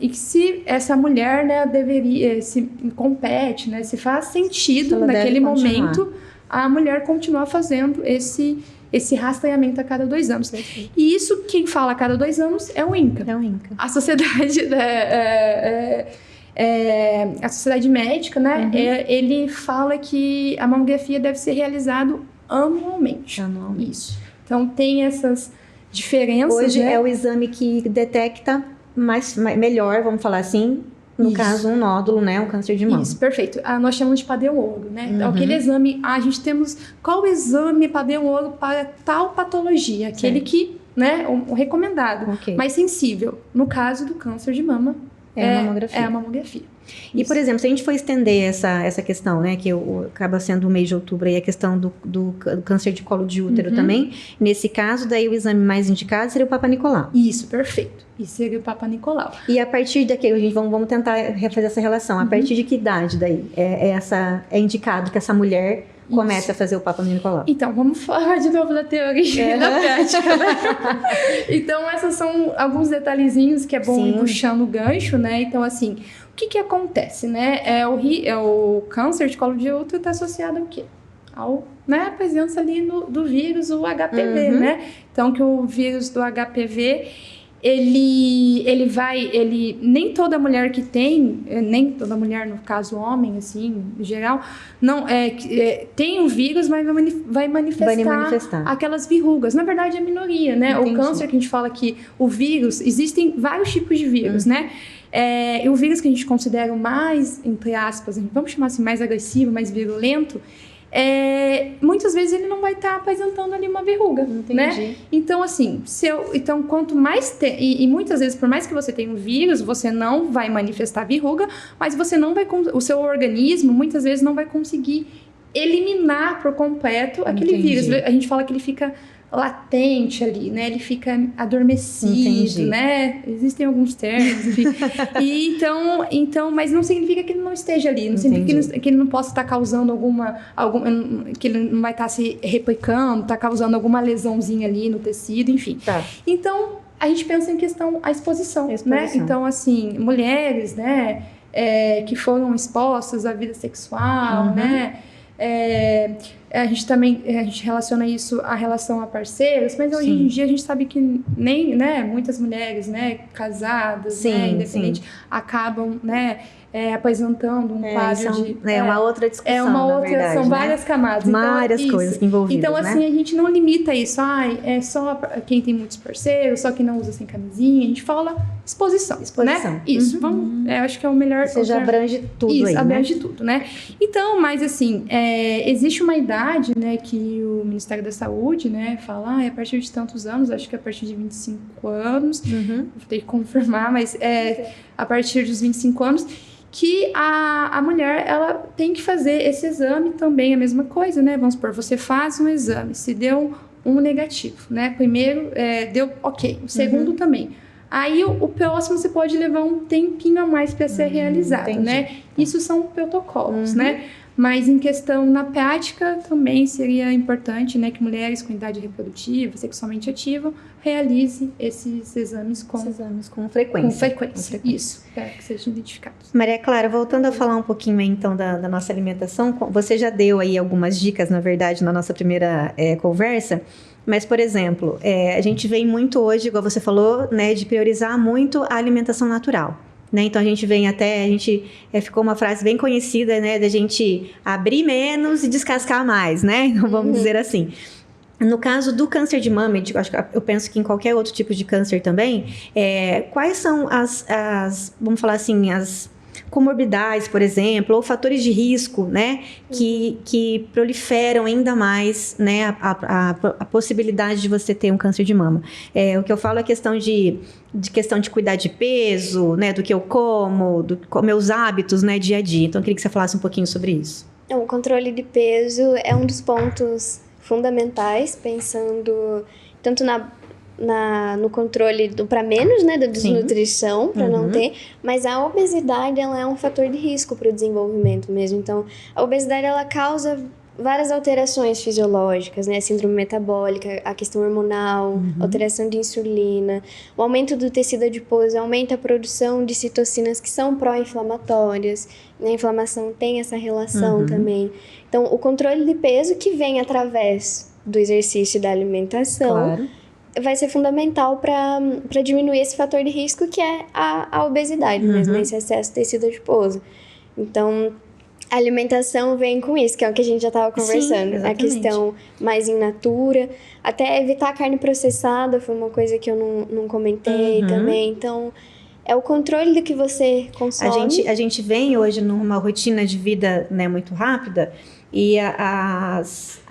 e que se essa mulher, né, deveria, se compete, né, se faz sentido naquele momento a mulher continuar fazendo esse rastreamento a cada 2 anos. E isso, quem fala a cada 2 anos é o INCA. A sociedade, a sociedade médica, né, ele fala que a mamografia deve ser realizada anualmente. Isso. Então, tem essas diferenças. Hoje é o exame que detecta melhor, vamos falar assim, no caso, um nódulo, né, um câncer de mama. Isso, perfeito. Nós chamamos de padrão ouro, né? Então, aquele exame, a gente temos qual exame padrão ouro para tal patologia, aquele que, né, o recomendado, mais sensível. No caso do câncer de mama, a mamografia. E, por exemplo, se a gente for estender essa questão, né, que acaba sendo o mês de outubro aí, a questão do câncer de colo de útero também, nesse caso, daí o exame mais indicado seria o Papa Nicolau. Isso, perfeito. Isso seria o Papa Nicolau. E a partir daqui, a gente vamos tentar refazer essa relação. A partir de que idade daí é indicado que essa mulher comece a fazer o Papa Nicolau? Então, vamos falar de novo da teoria e da prática, né? Então, esses são alguns detalhezinhos que é bom ir puxando o gancho, né? Então, assim, o que acontece, né? O câncer de colo de útero está associado ao quê? A presença ali do vírus, o HPV, né? Então, que o vírus do HPV, nem toda mulher que tem, nem toda mulher, no caso homem, assim, em geral, não tem o vírus, mas vai manifestar aquelas verrugas. Na verdade, é a minoria, né? Entendi. O câncer que a gente fala que o vírus, existem vários tipos de vírus, né? E o vírus que a gente considera o mais, entre aspas, vamos chamar assim, mais agressivo, mais virulento, muitas vezes ele não vai estar apresentando ali uma verruga, né? Então, assim, quanto mais e muitas vezes, por mais que você tenha um vírus, você não vai manifestar verruga, mas você não vai, o seu organismo muitas vezes não vai conseguir eliminar por completo aquele vírus. A gente fala que ele fica latente ali, né? Ele fica adormecido, né? Existem alguns termos, enfim. Então, mas não significa que ele não esteja ali, não significa que ele não possa estar causando que ele não vai estar se replicando, tá causando alguma lesãozinha ali no tecido, enfim. Tá. Então, a gente pensa em questão a exposição, né? Então, assim, mulheres, né, que foram expostas à vida sexual, né? A gente relaciona isso à relação a parceiros, mas hoje em dia a gente sabe que nem, né, muitas mulheres, né, casadas, né, independentes, acabam, né, apresentando um quadro de... uma outra discussão, na verdade, são várias camadas. Várias coisas envolvidas, então, assim, né? A gente não limita isso, é só quem tem muitos parceiros, só quem não usa sem camisinha, a gente fala exposição. Né? Isso, acho que é o melhor... Ou seja, abrange tudo aí, né? Abrange tudo, né? Então, mas assim, existe uma idade, né, que o Ministério da Saúde, né, fala, a partir de tantos anos, acho que a partir de 25 anos, vou ter que confirmar, mas a partir dos 25 anos, que a mulher, ela tem que fazer esse exame também, a mesma coisa, né? Vamos supor, você faz um exame, se deu um negativo, né? Primeiro, deu ok, o segundo também. Aí, o próximo você pode levar um tempinho a mais para ser realizado, né? Isso são protocolos, né? Mas em questão, na prática, também seria importante, né, que mulheres com idade reprodutiva, sexualmente ativa, realize esses exames com frequência. Com frequência, isso, para que sejam identificados. Maria Clara, voltando a falar um pouquinho aí, então, da nossa alimentação, você já deu aí algumas dicas, na verdade, na nossa primeira conversa, mas, por exemplo, a gente vem muito hoje, igual você falou, né, de priorizar muito a alimentação natural. Né? Então, a gente ficou uma frase bem conhecida, né, da gente abrir menos e descascar mais, né? Então, vamos dizer assim. No caso do câncer de mama, eu penso que em qualquer outro tipo de câncer também, quais são vamos falar assim, as comorbidades, por exemplo, ou fatores de risco, né, que proliferam ainda mais, né, a possibilidade de você ter um câncer de mama. O que eu falo é questão de cuidar de peso, né, do que eu como, meus hábitos, né, dia a dia. Então, eu queria que você falasse um pouquinho sobre isso. O controle de peso é um dos pontos fundamentais, pensando tanto no controle do para menos, né, da desnutrição, para não ter, mas a obesidade, ela é um fator de risco para o desenvolvimento mesmo. Então, a obesidade, ela causa várias alterações fisiológicas, né, síndrome metabólica, a questão hormonal, alteração de insulina, o aumento do tecido adiposo, aumenta a produção de citocinas que são pró-inflamatórias, né, a inflamação tem essa relação também. Então, o controle de peso que vem através do exercício e da alimentação, vai ser fundamental para diminuir esse fator de risco que é a obesidade mesmo, esse excesso de tecido adiposo. Então, a alimentação vem com isso, que é o que a gente já estava conversando. Sim, a questão mais in natura, até evitar a carne processada foi uma coisa que eu não comentei também. Então, é o controle do que você consome. A gente vem hoje numa rotina de vida, né, muito rápida, e a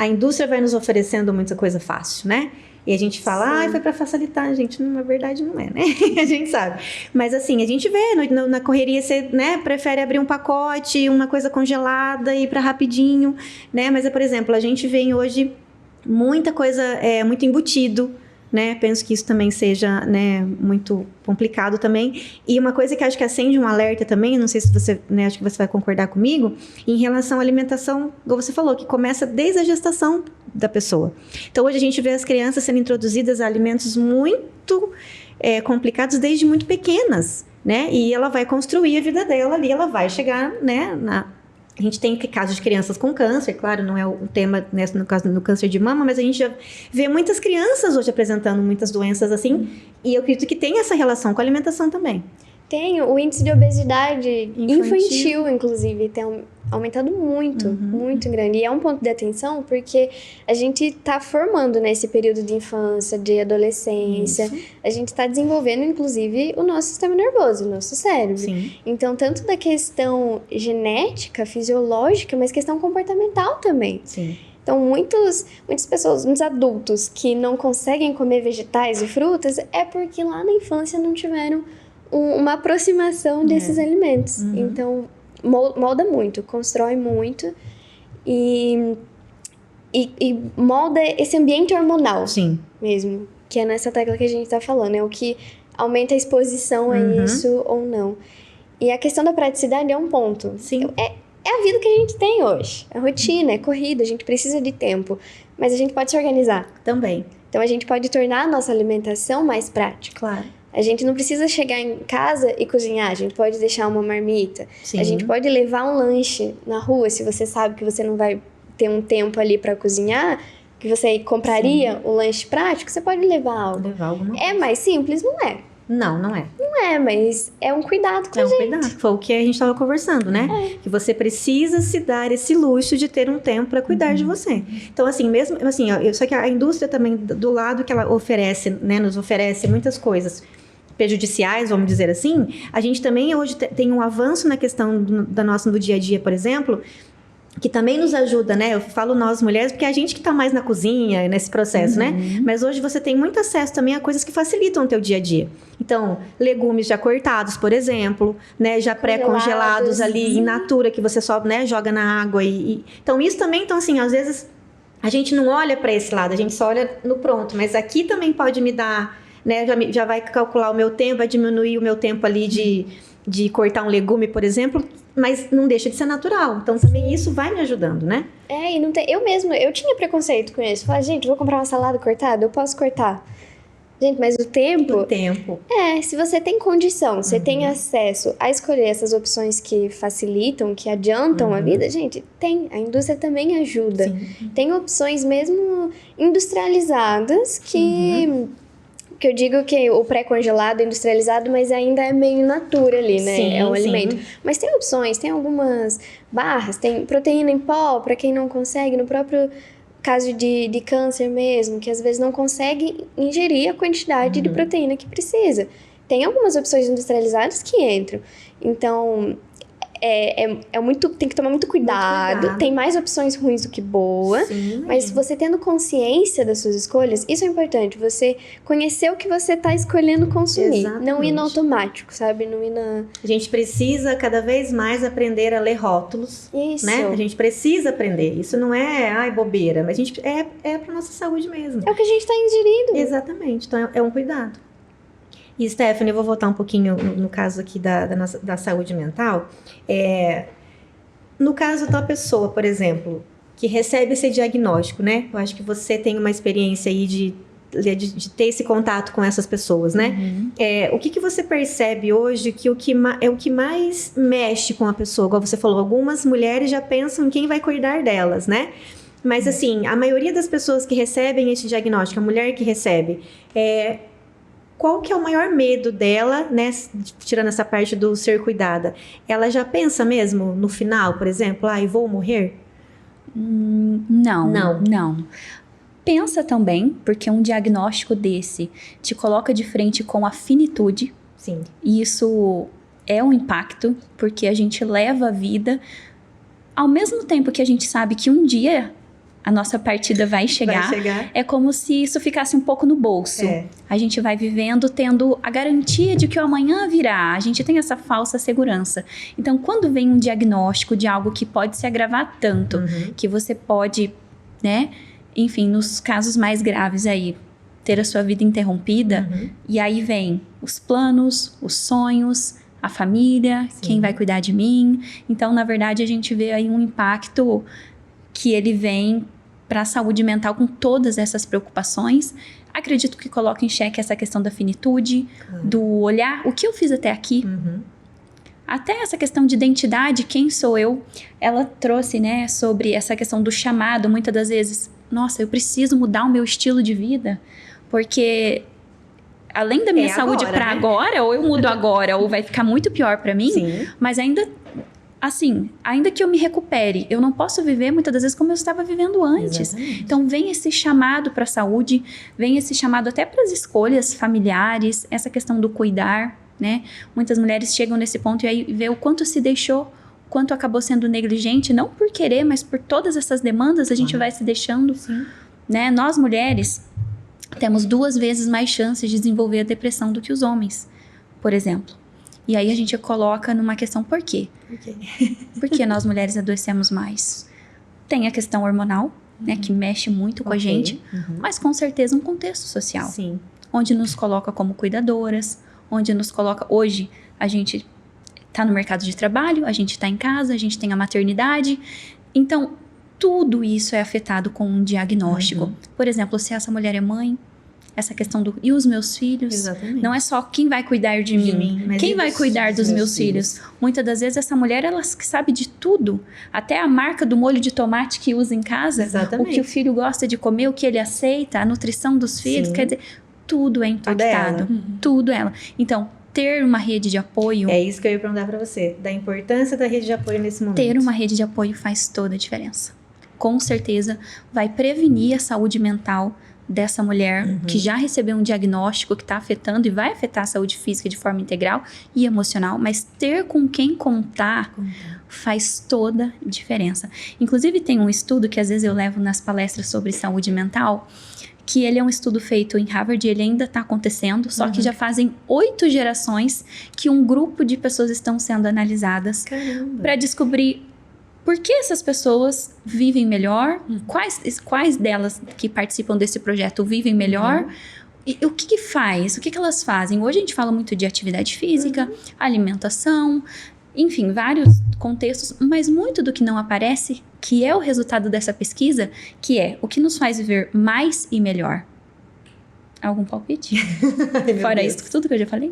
indústria vai nos oferecendo muita coisa fácil, né? E a gente fala, foi para facilitar, gente, na verdade não é, né? A gente sabe. Mas assim, a gente vê, na correria você, né, prefere abrir um pacote, uma coisa congelada, ir para rapidinho, né? Mas, por exemplo, a gente vê hoje muita coisa, muito embutido, né? Penso que isso também seja, né, muito complicado também. E uma coisa que acho que acende um alerta também, não sei se você, né, acho que você vai concordar comigo, em relação à alimentação, como você falou, que começa desde a gestação da pessoa. Então, hoje a gente vê as crianças sendo introduzidas a alimentos muito complicados desde muito pequenas, né? E ela vai construir a vida dela ali, ela vai chegar, né, A gente tem casos de crianças com câncer, claro, não é o tema no caso do câncer de mama, mas a gente já vê muitas crianças hoje apresentando muitas doenças assim, e eu acredito que tem essa relação com a alimentação também. Tem, o índice de obesidade infantil inclusive, tem aumentado muito, muito grande. E é um ponto de atenção porque a gente está formando nesse período de infância, de adolescência. Isso. A gente está desenvolvendo, inclusive, o nosso sistema nervoso, o nosso cérebro. Sim. Então, tanto da questão genética, fisiológica, mas questão comportamental também. Sim. Então, muitas pessoas, muitos adultos que não conseguem comer vegetais e frutas é porque lá na infância não tiveram uma aproximação desses alimentos. Então, molda muito, constrói muito e molda esse ambiente hormonal. Sim. Mesmo, que é nessa tecla que a gente tá falando, é o que aumenta a exposição a isso ou não. E a questão da praticidade é um ponto. Sim. É a vida que a gente tem hoje, a rotina, é corrida, a gente precisa de tempo, mas a gente pode se organizar. Também. Então a gente pode tornar a nossa alimentação mais prática. Claro. A gente não precisa chegar em casa e cozinhar, a gente pode deixar uma marmita. Sim. A gente pode levar um lanche na rua, se você sabe que você não vai ter um tempo ali para cozinhar, que você compraria o lanche prático, você pode levar algo. Levar alguma coisa. É mais simples? Não é. Não é. Não é, mas é um cuidado com a gente. Cuidado. Foi o que a gente estava conversando, né? Que você precisa se dar esse luxo de ter um tempo para cuidar de você. Então, assim, mesmo assim, só que a indústria também, do lado que ela oferece, né, nos oferece muitas coisas prejudiciais, vamos dizer assim, a gente também hoje tem um avanço na questão do dia a dia, por exemplo, que também nos ajuda, né? Eu falo nós mulheres, porque é a gente que tá mais na cozinha, nesse processo, né? Mas hoje você tem muito acesso também a coisas que facilitam o teu dia a dia. Então, legumes já cortados, por exemplo, né? Já pré-congelados ali, in natura, que você só, né, joga na água. Então, isso também, então, assim, às vezes a gente não olha para esse lado, a gente só olha no pronto. Mas aqui também pode me dar, né? Já vai calcular o meu tempo, vai diminuir o meu tempo ali de cortar um legume, por exemplo, mas não deixa de ser natural. Então, também isso vai me ajudando, né? E não tem... Eu tinha preconceito com isso. Falei, gente, vou comprar uma salada cortada? Eu posso cortar. Gente, mas o tempo... se você tem condição, você tem acesso a escolher essas opções que facilitam, que adiantam a vida, gente, a indústria também ajuda. Sim. Tem opções mesmo industrializadas que eu digo que o pré-congelado é industrializado, mas ainda é meio in natura ali, né? Sim, é um alimento. Mas tem opções, tem algumas barras, tem proteína em pó, para quem não consegue, no próprio caso de câncer mesmo, que às vezes não consegue ingerir a quantidade de proteína que precisa. Tem algumas opções industrializadas que entram. Então, tem que tomar muito cuidado. Tem mais opções ruins do que boas. Mas você tendo consciência das suas escolhas, isso é importante. Você conhecer o que você está escolhendo consumir. Exatamente. Não ir no automático, sabe? Não ir na... A gente precisa cada vez mais aprender a ler rótulos. Isso. Né? A gente precisa aprender. Isso não é, bobeira. Mas a gente é pra nossa saúde mesmo. É o que a gente está ingerindo. Exatamente. Então, é um cuidado. E, Stephanie, eu vou voltar um pouquinho no caso aqui da saúde mental. No caso da pessoa, por exemplo, que recebe esse diagnóstico, né? Eu acho que você tem uma experiência aí de ter esse contato com essas pessoas, né? O que você percebe hoje que é o que mais mexe com a pessoa? Igual você falou, algumas mulheres já pensam em quem vai cuidar delas, né? Mas, assim, a maioria das pessoas que recebem esse diagnóstico, a mulher que recebe, qual que é o maior medo dela, né? Tirando essa parte do ser cuidada. Ela já pensa mesmo no final, por exemplo, vou morrer? Não. Pensa também, porque um diagnóstico desse te coloca de frente com a finitude. Sim. E isso é um impacto, porque a gente leva a vida ao mesmo tempo que a gente sabe que um dia a nossa partida vai chegar. É como se isso ficasse um pouco no bolso. A gente vai vivendo tendo a garantia de que o amanhã virá. A gente tem essa falsa segurança. Então, quando vem um diagnóstico de algo que pode se agravar tanto, que você pode, né, enfim, nos casos mais graves aí, ter a sua vida interrompida, e aí vem os planos, os sonhos, a família, quem vai cuidar de mim. Então, na verdade, a gente vê aí um impacto que ele vem para a saúde mental com todas essas preocupações. Acredito que coloca em xeque essa questão da finitude, do olhar, o que eu fiz até aqui, até essa questão de identidade, quem sou eu, ela trouxe, né, sobre essa questão do chamado, muitas das vezes, nossa, eu preciso mudar o meu estilo de vida, porque além da minha saúde para agora, ou eu mudo agora, ou vai ficar muito pior para mim, Sim. mas ainda, assim, ainda que eu me recupere, eu não posso viver muitas das vezes como eu estava vivendo antes. Exatamente. Então vem esse chamado para a saúde, vem esse chamado até para as escolhas familiares, essa questão do cuidar, né? Muitas mulheres chegam nesse ponto e aí vê o quanto se deixou, quanto acabou sendo negligente, não por querer, mas por todas essas demandas a gente vai se deixando, né? Nós mulheres temos 2 vezes mais chances de desenvolver a depressão do que os homens, por exemplo. E aí a gente coloca numa questão por quê? Por que nós mulheres adoecemos mais? Tem a questão hormonal, né, que mexe muito com a gente, mas com certeza um contexto social. Sim. Onde nos coloca como cuidadoras, onde nos coloca... Hoje, a gente tá no mercado de trabalho, a gente tá em casa, a gente tem a maternidade. Então, tudo isso é afetado com um diagnóstico. Por exemplo, se essa mulher é mãe, essa questão do... E os meus filhos? Exatamente. Não é só quem vai cuidar de mim, mas quem vai cuidar dos meus filhos. Muitas das vezes, essa mulher, ela sabe de tudo. Até a marca do molho de tomate que usa em casa. Exatamente. O que o filho gosta de comer, o que ele aceita, a nutrição dos filhos. Sim. Quer dizer, tudo é impactado. Tudo ela. Então, ter uma rede de apoio... É isso que eu ia perguntar pra você. Da importância da rede de apoio nesse momento. Ter uma rede de apoio faz toda a diferença. Com certeza, vai prevenir a saúde mental dessa mulher que já recebeu um diagnóstico que está afetando e vai afetar a saúde física de forma integral e emocional, mas ter com quem contar faz toda a diferença. Inclusive, tem um estudo que às vezes eu levo nas palestras sobre saúde mental, que ele é um estudo feito em Harvard, ele ainda está acontecendo, só que já fazem 8 gerações que um grupo de pessoas estão sendo analisadas para descobrir por que essas pessoas vivem melhor, quais delas que participam desse projeto vivem melhor, e o que faz, o que elas fazem. Hoje a gente fala muito de atividade física, alimentação, enfim, vários contextos, mas muito do que não aparece, que é o resultado dessa pesquisa, que é o que nos faz viver mais e melhor. Algum palpite? Fora isso, tudo que eu já falei?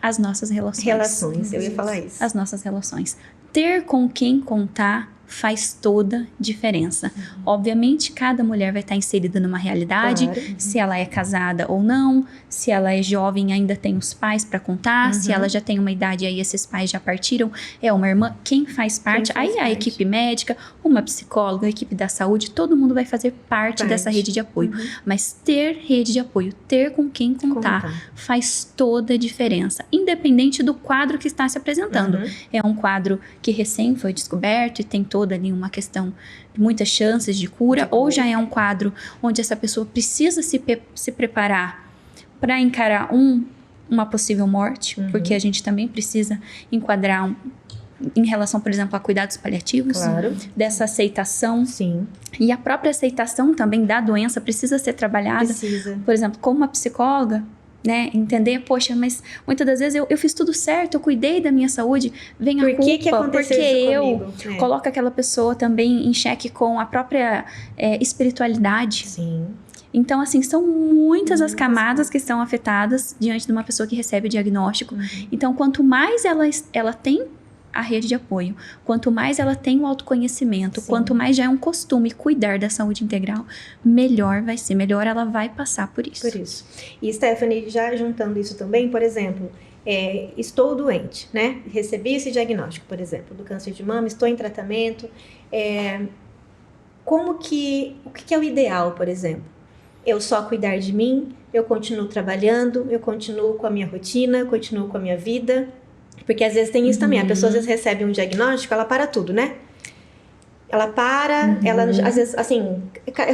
As nossas relações. Eu ia falar isso. As nossas relações. Ter com quem contar faz toda diferença. Obviamente, cada mulher vai estar inserida numa realidade, se ela é casada ou não, se ela é jovem ainda tem os pais para contar, se ela já tem uma idade aí esses pais já partiram, é uma irmã, quem faz parte, a equipe médica, uma psicóloga, a equipe da saúde, todo mundo vai fazer parte dessa rede de apoio. Mas ter rede de apoio, ter com quem contar, faz toda a diferença, independente do quadro que está se apresentando. É um quadro que recém foi descoberto e tem toda ali uma questão de muitas chances de cura, ou já é um quadro onde essa pessoa precisa se preparar para encarar uma possível morte, porque a gente também precisa enquadrar em relação, por exemplo, a cuidados paliativos, dessa aceitação. E a própria aceitação também da doença precisa ser trabalhada. Por exemplo, como uma psicóloga, né, entender, poxa, mas muitas das vezes eu fiz tudo certo, eu cuidei da minha saúde, vem a culpa, que aconteceu porque isso eu comigo? coloco aquela pessoa também em xeque com a própria espiritualidade. Então, assim, são muitas as camadas que estão afetadas diante de uma pessoa que recebe o diagnóstico. Então, quanto mais ela tem a rede de apoio, quanto mais ela tem o autoconhecimento, quanto mais já é um costume cuidar da saúde integral, melhor vai ser, melhor ela vai passar por isso. E Stephanie, já juntando isso também, por exemplo, estou doente, né? Recebi esse diagnóstico, por exemplo, do câncer de mama, estou em tratamento. O que é o ideal, por exemplo? Eu só cuidar de mim, eu continuo trabalhando, eu continuo com a minha rotina, continuo com a minha vida. Porque às vezes tem isso também, a pessoa às vezes recebe um diagnóstico, ela para tudo, né? Ela para, ela às vezes, assim,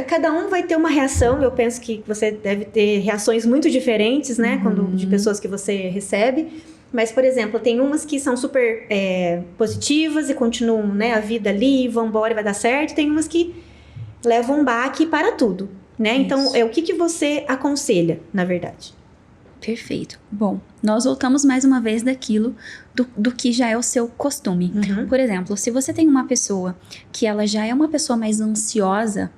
cada um vai ter uma reação, eu penso que você deve ter reações muito diferentes, né, de pessoas que você recebe. Mas, por exemplo, tem umas que são super positivas e continuam, né, a vida ali, vão embora e vai dar certo. Tem umas que levam um baque e para tudo, né? Então, o que você aconselha, na verdade? Perfeito. Bom, nós voltamos mais uma vez daquilo do que já é o seu costume. Por exemplo, se você tem uma pessoa que ela já é uma pessoa mais ansiosa,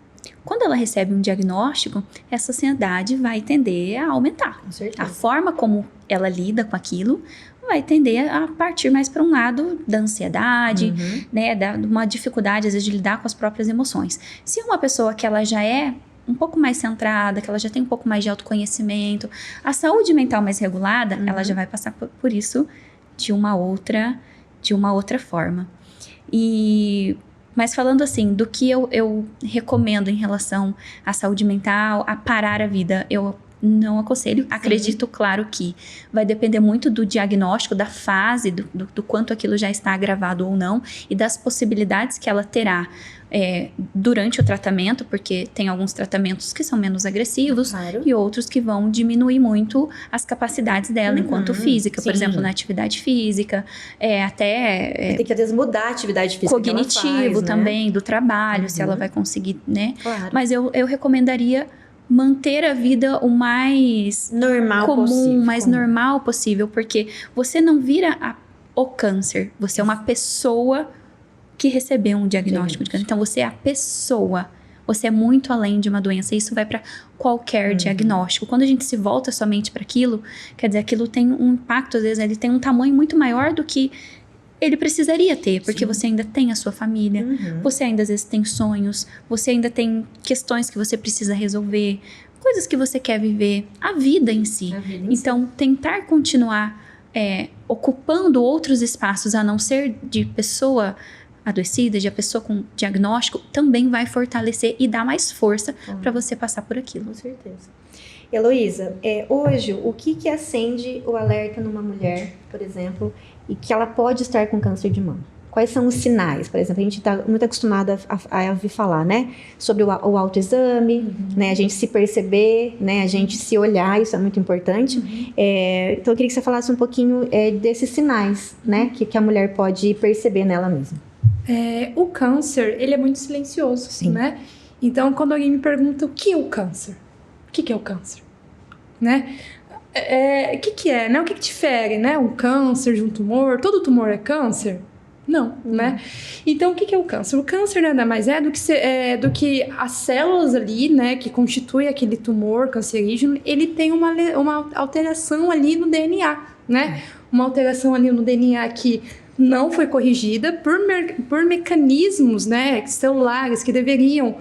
Quando ela recebe um diagnóstico, essa ansiedade vai tender a aumentar. Com certeza. A forma como ela lida com aquilo vai tender a partir mais para um lado da ansiedade, né, de uma dificuldade, às vezes, de lidar com as próprias emoções. Se uma pessoa que ela já é um pouco mais centrada, que ela já tem um pouco mais de autoconhecimento, a saúde mental mais regulada, ela já vai passar por isso de uma outra forma. Mas falando assim, do que eu recomendo em relação à saúde mental, a parar a vida, eu não aconselho. Sim. Acredito, claro, que vai depender muito do diagnóstico, da fase, do quanto aquilo já está agravado ou não, e das possibilidades que ela terá durante o tratamento, porque tem alguns tratamentos que são menos agressivos, claro, e outros que vão diminuir muito as capacidades dela enquanto física, por exemplo, na atividade física, tem que às vezes mudar a atividade física cognitivo que ela faz, também, né? Do trabalho, se ela vai conseguir, né? Claro. Mas eu recomendaria manter a vida o mais normal comum, mais normal possível, porque você não vira o câncer, você é uma pessoa que recebeu um diagnóstico de câncer. Então, você é a pessoa, você é muito além de uma doença. Isso vai para qualquer diagnóstico. Quando a gente se volta somente para aquilo, quer dizer, aquilo tem um impacto, às vezes, ele tem um tamanho muito maior do que ele precisaria ter, porque você ainda tem a sua família, você ainda às vezes tem sonhos, você ainda tem questões que você precisa resolver, coisas que você quer viver, a vida em si. Então, tentar continuar ocupando outros espaços, a não ser de pessoa adoecida, de a pessoa com diagnóstico, também vai fortalecer e dar mais força para você passar por aquilo. Com certeza. Heloísa, hoje, o que acende o alerta numa mulher, por exemplo, e que ela pode estar com câncer de mama? Quais são os sinais? Por exemplo, a gente está muito acostumada a ouvir falar, né? Sobre o autoexame, né? A gente se perceber, né? A gente se olhar, isso é muito importante. Então, eu queria que você falasse um pouquinho desses sinais, né? Que a mulher pode perceber nela mesma. O câncer, ele é muito silencioso, né? Então, quando alguém me pergunta o que é o câncer? O que é o câncer? Né? O que é, né? O que te fere, né? Um câncer de um tumor? Todo tumor é câncer? Não, né? Então, o que é o câncer? O câncer nada mais do que as células ali, né? Que constituem aquele tumor cancerígeno, ele tem uma alteração ali no DNA, né? Uma alteração ali no DNA que não foi corrigida por mecanismos, né, celulares que deveriam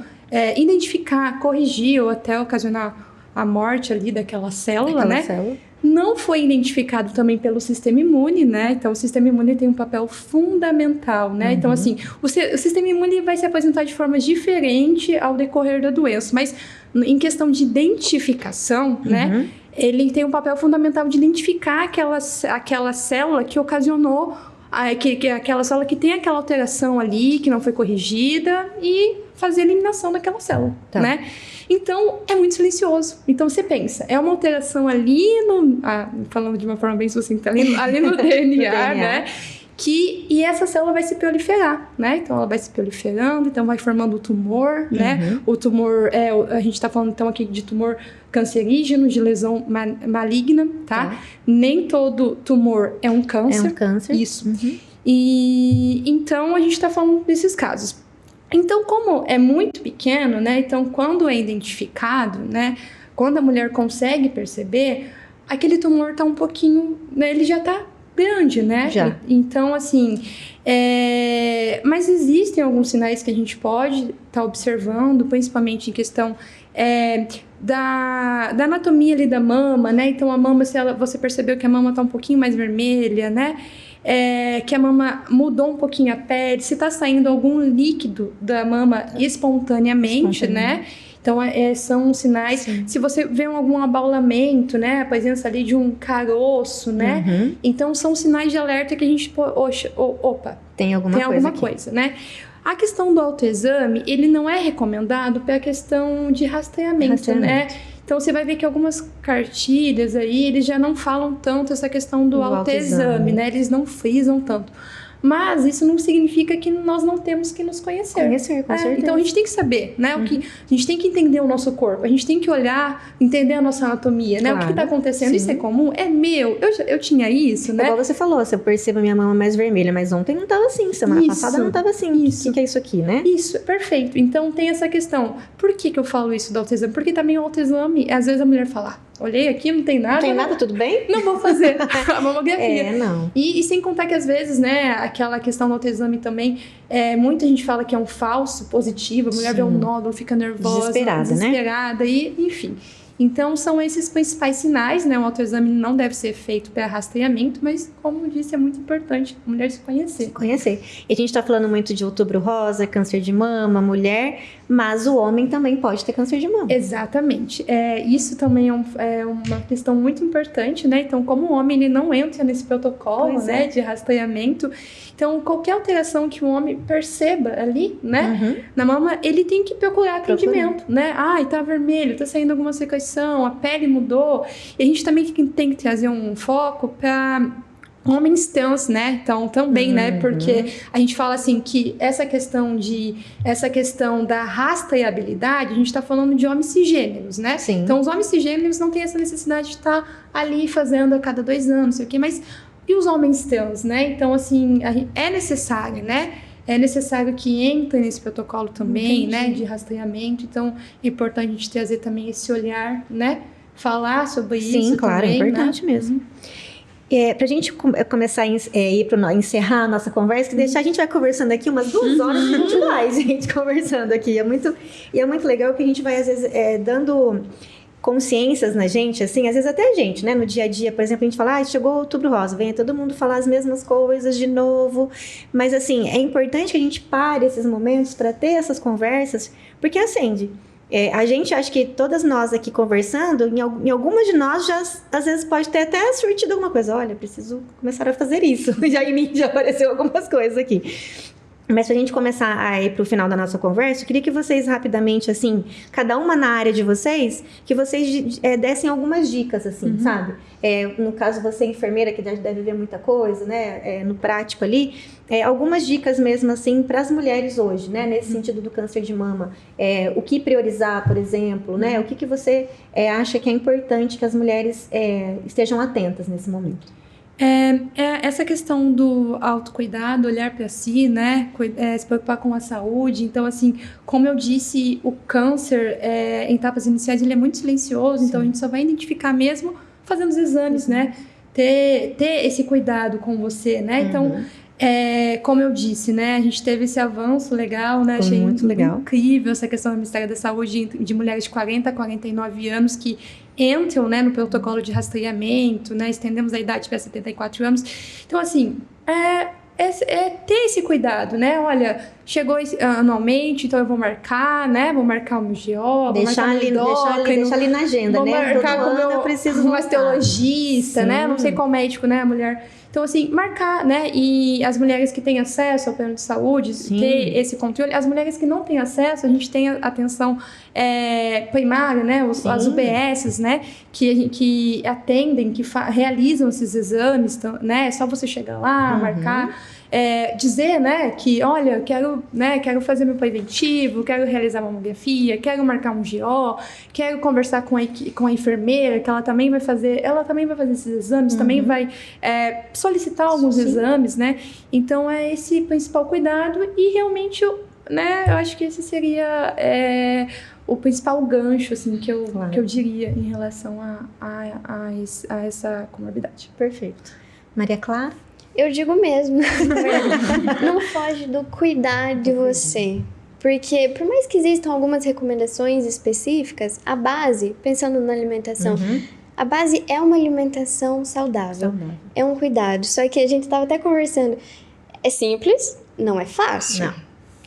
identificar, corrigir ou até ocasionar a morte ali daquela célula, Não foi identificado também pelo sistema imune, né? Então, o sistema imune tem um papel fundamental, né? Então, assim, o sistema imune vai se apresentar de forma diferente ao decorrer da doença, mas em questão de identificação, né? Ele tem um papel fundamental de identificar aquela célula que ocasionou aquela célula que tem aquela alteração ali, que não foi corrigida, e fazer a eliminação daquela célula, né? Então, é muito silencioso. Então, você pensa, é uma alteração ali falando de uma forma bem sucinta, ali no DNA, né? E essa célula vai se proliferar, né? Então, ela vai se proliferando, então vai formando o tumor, né? O tumor, a gente tá falando então aqui de tumor cancerígeno, de lesão maligna, tá? Nem todo tumor é um câncer. É um câncer. Isso. E então, a gente tá falando desses casos. Então, como é muito pequeno, né? Então, quando é identificado, né? Quando a mulher consegue perceber, aquele tumor tá um pouquinho, né? Ele já tá grande, né? Já. Então, assim, mas existem alguns sinais que a gente pode estar observando, principalmente em questão da anatomia ali da mama, né? Então, a mama, você percebeu que a mama tá um pouquinho mais vermelha, né? Que a mama mudou um pouquinho a pele, se tá saindo algum líquido da mama espontaneamente, né? Então, são sinais. Sim. Se você vê algum abaulamento, né? A presença ali de um caroço, né? Então, são sinais de alerta que a gente... Opa, tem alguma coisa, né? A questão do autoexame, ele não é recomendado para a questão de rastreamento, né? Então, você vai ver que algumas cartilhas aí, eles já não falam tanto essa questão do autoexame, né? Eles não frisam tanto. Mas isso não significa que nós não temos que nos conhecer. Conhecer, com certeza. Então a gente tem que saber, né? O que, a gente tem que entender o nosso corpo, a gente tem que olhar, entender a nossa anatomia, né? Claro. O que está acontecendo, Sim. isso é comum? É meu, eu tinha isso, né? Igual você falou, você percebe a minha mama mais vermelha, mas ontem não tava assim, semana passada não tava assim. Isso. O que é isso aqui, né? Isso, perfeito. Então tem essa questão. Por que eu falo isso do autoexame? Porque também o autoexame, às vezes a mulher fala, olhei aqui, não tem nada. Não tem nada, tudo bem? Não vou fazer a mamografia. Não. E sem contar que às vezes, né, aquela questão do autoexame também, muita gente fala que é um falso positivo, a mulher vê um nódulo, fica nervosa, desesperada, né? E enfim. Então, são esses principais sinais, né? O autoexame não deve ser feito para rastreamento, mas, como eu disse, é muito importante a mulher se conhecer. Se conhecer. E a gente tá falando muito de outubro rosa, câncer de mama, mulher, mas o homem também pode ter câncer de mama. Exatamente. Isso também é uma questão muito importante, né? Então, como o homem ele não entra nesse protocolo, né, de rastreamento, então, qualquer alteração que o homem perceba ali, né, na mama, ele tem que procurar atendimento, né? Tá vermelho, tá saindo alguma secreção, a pele mudou. E a gente também tem que trazer um foco para homens trans, né? Então, também, né? Porque a gente fala assim que essa questão da rastreabilidade, a gente tá falando de homens cisgêneros, né? Sim. Então, os homens cisgêneros não têm essa necessidade de estar ali fazendo a cada 2 anos, não sei o quê, mas e os homens trans, né? Então, assim, é necessário, né? É necessário que entre nesse protocolo também, né? De rastreamento. Então, é importante a gente trazer também esse olhar, né? Falar sobre isso. Sim, claro, também, é importante mesmo. Pra gente começar a encerrar a nossa conversa, que deixar a gente vai conversando aqui umas 2 horas que a gente vai, gente, conversando aqui. É muito legal que a gente vai, às vezes, dando consciências na gente, assim, às vezes até a gente, né, no dia a dia, por exemplo, a gente fala, chegou o outubro rosa, vem todo mundo falar as mesmas coisas de novo, mas assim, é importante que a gente pare esses momentos para ter essas conversas, porque acende. A gente, acho que todas nós aqui conversando, em algumas de nós já, às vezes, pode ter até surtido alguma coisa, olha, preciso começar a fazer isso, já em mim já apareceu algumas coisas aqui. Mas pra gente começar a ir pro final da nossa conversa, eu queria que vocês rapidamente, assim, cada uma na área de vocês, que vocês dessem algumas dicas, assim, sabe? No caso, você enfermeira, que deve ver muita coisa, né? No prático ali, algumas dicas mesmo, assim, para as mulheres hoje, né? Nesse sentido do câncer de mama. O que priorizar, por exemplo, né? O que você acha que é importante que as mulheres estejam atentas nesse momento? Essa questão do autocuidado, olhar para si, né, se preocupar com a saúde. Então, assim, como eu disse, o câncer em etapas iniciais ele é muito silencioso. Sim. Então a gente só vai identificar mesmo fazendo os exames, né, ter esse cuidado com você, né. Então, como eu disse, né, a gente teve esse avanço legal, né, achei muito legal, incrível essa questão do Ministério da Saúde de mulheres de 40 a 49 anos que entram, né, no protocolo de rastreamento, né, estendemos a idade para 74 anos. Então, assim, ter esse cuidado, né, olha, chegou anualmente, então eu vou marcar, né, vou marcar o meu GO, deixar ali na agenda, vou né, marcar com o meu, eu preciso um mastologista, né, não sei qual médico, né, a mulher. Então, assim, marcar, né? E as mulheres que têm acesso ao plano de saúde, ter esse controle. As mulheres que não têm acesso, a gente tem a atenção primária, né? As UBSs, né? Que atendem, que realizam esses exames, né? É só você chegar lá, marcar. Dizer, né, que olha, quero fazer meu preventivo, quero realizar mamografia, quero marcar um GO, quero conversar com a enfermeira, que ela também vai fazer esses exames, também vai solicitar alguns exames, né? Então é esse principal cuidado e realmente, né, eu acho que esse seria o principal gancho, assim, que eu diria em relação a essa comorbidade. Perfeito. Maria Clara? Eu digo mesmo. Não foge do cuidar de você. Porque, por mais que existam algumas recomendações específicas, a base, pensando na alimentação, a base é uma alimentação saudável. É um cuidado. Só que a gente estava até conversando. É simples, não é fácil.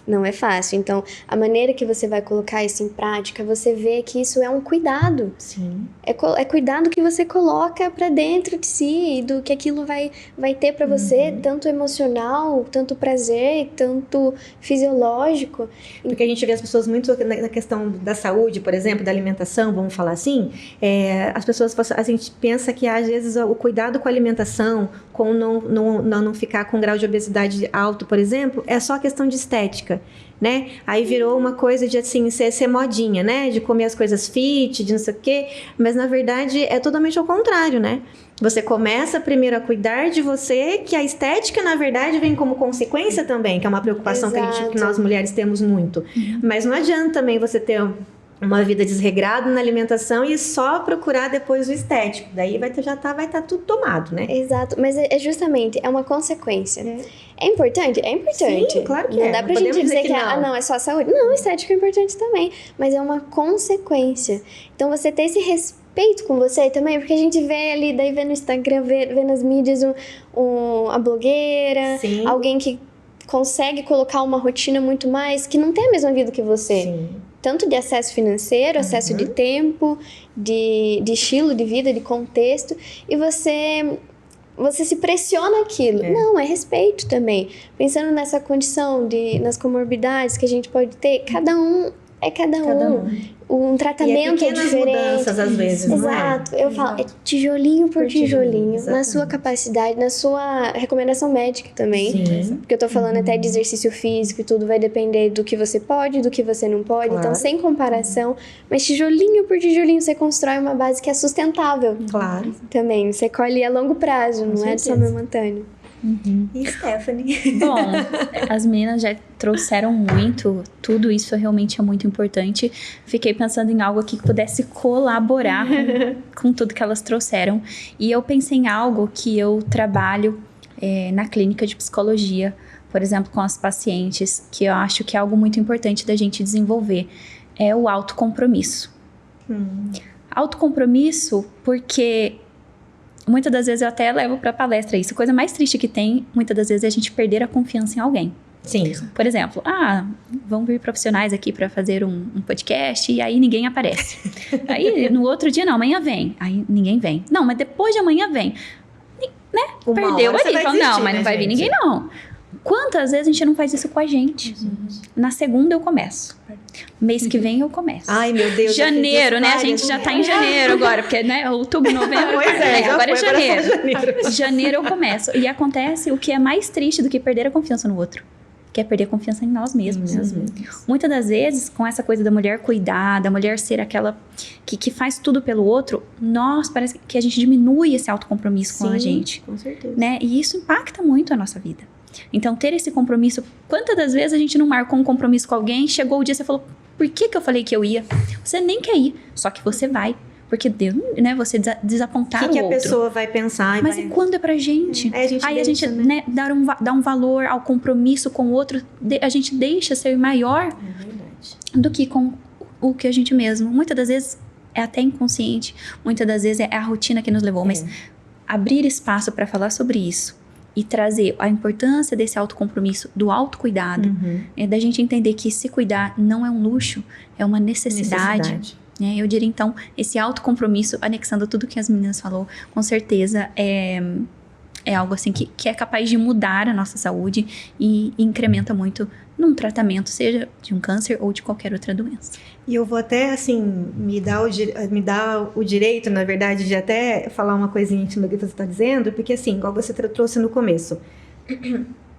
Não é fácil. Então, a maneira que você vai colocar isso em prática, você vê que isso é um cuidado. Sim. É cuidado que você coloca pra dentro de si, do que aquilo vai ter pra você, tanto emocional, tanto prazer, tanto fisiológico. Porque a gente vê as pessoas muito na questão da saúde, por exemplo, da alimentação, vamos falar assim, as pessoas, a gente pensa que às vezes o cuidado com a alimentação, com não ficar com grau de obesidade alto, por exemplo, é só questão de estética, né? Aí virou uma coisa de, assim, ser modinha, né? De comer as coisas fit, de não sei o quê. Mas, na verdade, é totalmente ao contrário, né? Você começa primeiro a cuidar de você, que a estética, na verdade, vem como consequência também, que é uma preocupação que nós mulheres temos muito. Mas não adianta também você ter uma vida desregrada na alimentação e só procurar depois o estético. Daí vai estar tudo tomado, né? Exato, mas é justamente, é uma consequência. É importante? É importante. Sim, claro que não dá pra gente dizer que não, é só a saúde. Não, estética é importante também, mas é uma consequência. Então você ter esse respeito com você também, porque a gente vê ali, daí vê no Instagram, vê nas mídias a blogueira, Sim. alguém que consegue colocar uma rotina muito mais, que não tem a mesma vida que você. Sim. Tanto de acesso financeiro, acesso de tempo, de estilo de vida, de contexto, e você se pressiona aquilo. Não, é respeito também. Pensando nessa condição, nas comorbidades que a gente pode ter, cada um é cada um. Um tratamento é diferente. Mudanças, às vezes, Exato. Não é? Eu falo, é tijolinho por tijolinho. Exatamente. Na sua capacidade, na sua recomendação médica também. Sim. Porque eu tô falando até de exercício físico e tudo, vai depender do que você pode, do que você não pode. Claro. Então, sem comparação. Mas tijolinho por tijolinho, você constrói uma base que é sustentável. Claro. Também. Você colhe a longo prazo, não é só momentâneo. E Stephanie? Bom, as meninas já trouxeram muito, tudo isso realmente é muito importante. Fiquei pensando em algo aqui que pudesse colaborar com tudo que elas trouxeram. E eu pensei em algo que eu trabalho na clínica de psicologia, por exemplo, com as pacientes, que eu acho que é algo muito importante da gente desenvolver, é o autocompromisso. Autocompromisso porque muitas das vezes eu até levo para palestra isso. A coisa mais triste que tem, muitas das vezes, é a gente perder a confiança em alguém. Sim. Por exemplo, vão vir profissionais aqui para fazer um podcast e aí ninguém aparece. Aí no outro dia, não, amanhã vem. Aí ninguém vem. Não, mas depois de amanhã vem. Né? Perdeu ali. Fala, não, mas não vai vir ninguém, não. Quantas vezes a gente não faz isso com a gente? Na segunda eu começo. Mês que vem eu começo. Ai, meu Deus. Janeiro, né? A gente já tá em janeiro agora, porque, né? Outubro, novembro. Agora é janeiro. Janeiro eu começo. E acontece o que é mais triste do que perder a confiança no outro, que é perder a confiança em nós mesmos. Muitas das vezes, com essa coisa da mulher cuidar, da mulher ser aquela que faz tudo pelo outro, parece que a gente diminui esse autocompromisso com a gente. Com certeza. Né? E isso impacta muito a nossa vida. Então, ter esse compromisso... Quantas das vezes a gente não marcou um compromisso com alguém, chegou o dia e você falou, por que eu falei que eu ia? Você nem quer ir, só que você vai. Porque Deus, né, você desapontar o outro. O que a pessoa vai pensar? Mas e quando é pra gente? A gente né, dá um valor ao compromisso com o outro, a gente deixa ser maior do que com o que a gente mesmo. Muitas das vezes é até inconsciente, muitas das vezes é a rotina que nos levou, mas abrir espaço para falar sobre isso e trazer a importância desse autocompromisso, do autocuidado, da gente entender que se cuidar não é um luxo, é uma necessidade. Eu diria, então, esse autocompromisso, anexando tudo que as meninas falou, com certeza é algo assim que é capaz de mudar a nossa saúde e incrementa muito num tratamento, seja de um câncer ou de qualquer outra doença. E eu vou até, assim, me dar o direito, na verdade, de até falar uma coisinha íntima do que você está dizendo, porque, assim, igual você trouxe no começo,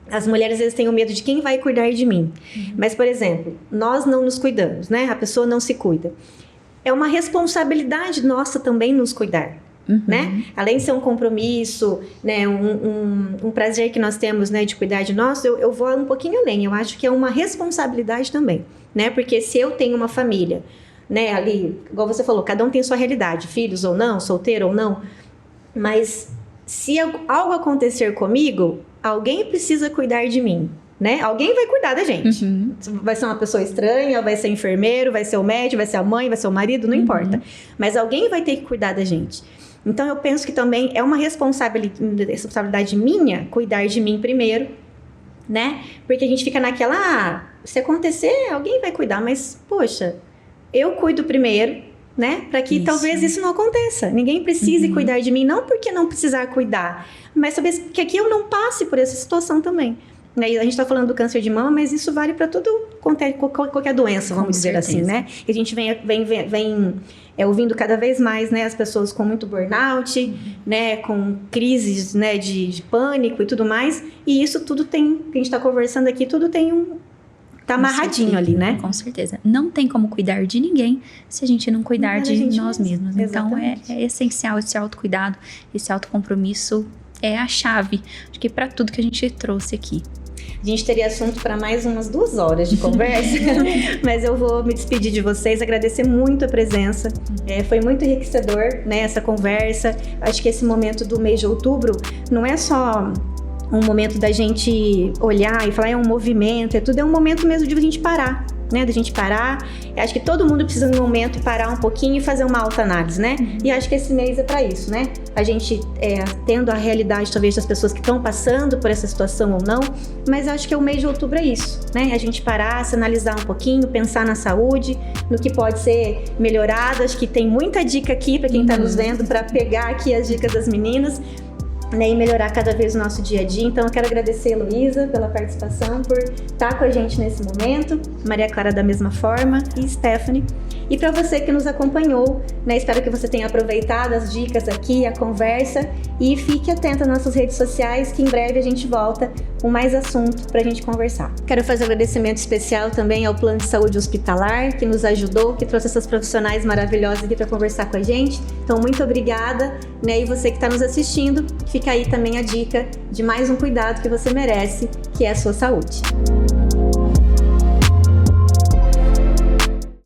as mulheres, às vezes, têm o medo de quem vai cuidar de mim. Mas, por exemplo, nós não nos cuidamos, né? A pessoa não se cuida. É uma responsabilidade nossa também nos cuidar. Né? Além de ser um compromisso, né, um prazer que nós temos, né, de cuidar de nós, eu vou um pouquinho além. Eu acho que é uma responsabilidade também, né? Porque se eu tenho uma família, né, ali, igual você falou, cada um tem sua realidade, filhos ou não, solteiro ou não, mas se algo acontecer comigo, alguém precisa cuidar de mim. Né? Alguém vai cuidar da gente. Vai ser uma pessoa estranha, vai ser enfermeiro, vai ser o médico, vai ser a mãe, vai ser o marido, não importa. Mas alguém vai ter que cuidar da gente. Então, eu penso que também é uma responsabilidade minha cuidar de mim primeiro, né? Porque a gente fica naquela, se acontecer, alguém vai cuidar. Mas, poxa, eu cuido primeiro, né? Para que talvez isso não aconteça. Ninguém precise cuidar de mim, não porque não precisar cuidar, mas talvez que aqui eu não passe por essa situação também. né? E a gente está falando do câncer de mama, mas isso vale para qualquer doença, vamos dizer assim, né? E a gente vem ouvindo cada vez mais, né, as pessoas com muito burnout, né, com crises, né, de pânico e tudo mais. E isso tudo tem, que a gente está conversando aqui, tudo tem tá amarradinho ali, né? Com certeza. Não tem como cuidar de ninguém se a gente não cuidar de nós mesmos. Então, é essencial esse autocuidado, esse autocompromisso é a chave, acho que para tudo que a gente trouxe aqui. A gente teria assunto para mais umas 2 horas de conversa, mas eu vou me despedir de vocês, agradecer muito a presença. Foi muito enriquecedor, né, essa conversa. Acho que esse momento do mês de outubro não é só um momento da gente olhar e falar, é um movimento, é um momento mesmo de a gente parar, né? Da gente parar. Eu acho que todo mundo precisa, no momento, parar um pouquinho e fazer uma autoanálise, né? E acho que esse mês é para isso, né? A gente tendo a realidade, talvez, das pessoas que estão passando por essa situação ou não, mas acho que o mês de outubro é isso, né? A gente parar, se analisar um pouquinho, pensar na saúde, no que pode ser melhorado. Acho que tem muita dica aqui para quem está nos vendo, para pegar aqui as dicas das meninas, né, e melhorar cada vez o nosso dia a dia. Então eu quero agradecer a Heloísa pela participação, por estar com a gente nesse momento, Maria Clara da mesma forma e Stephanie. E para você que nos acompanhou, né, espero que você tenha aproveitado as dicas aqui, a conversa, e fique atento às nossas redes sociais, que em breve a gente volta com mais assunto para a gente conversar. Quero fazer um agradecimento especial também ao Plano de Saúde Hospitalar, que nos ajudou, que trouxe essas profissionais maravilhosas aqui para conversar com a gente. Então, muito obrigada, né? E você que está nos assistindo, fica aí também a dica de mais um cuidado que você merece, que é a sua saúde.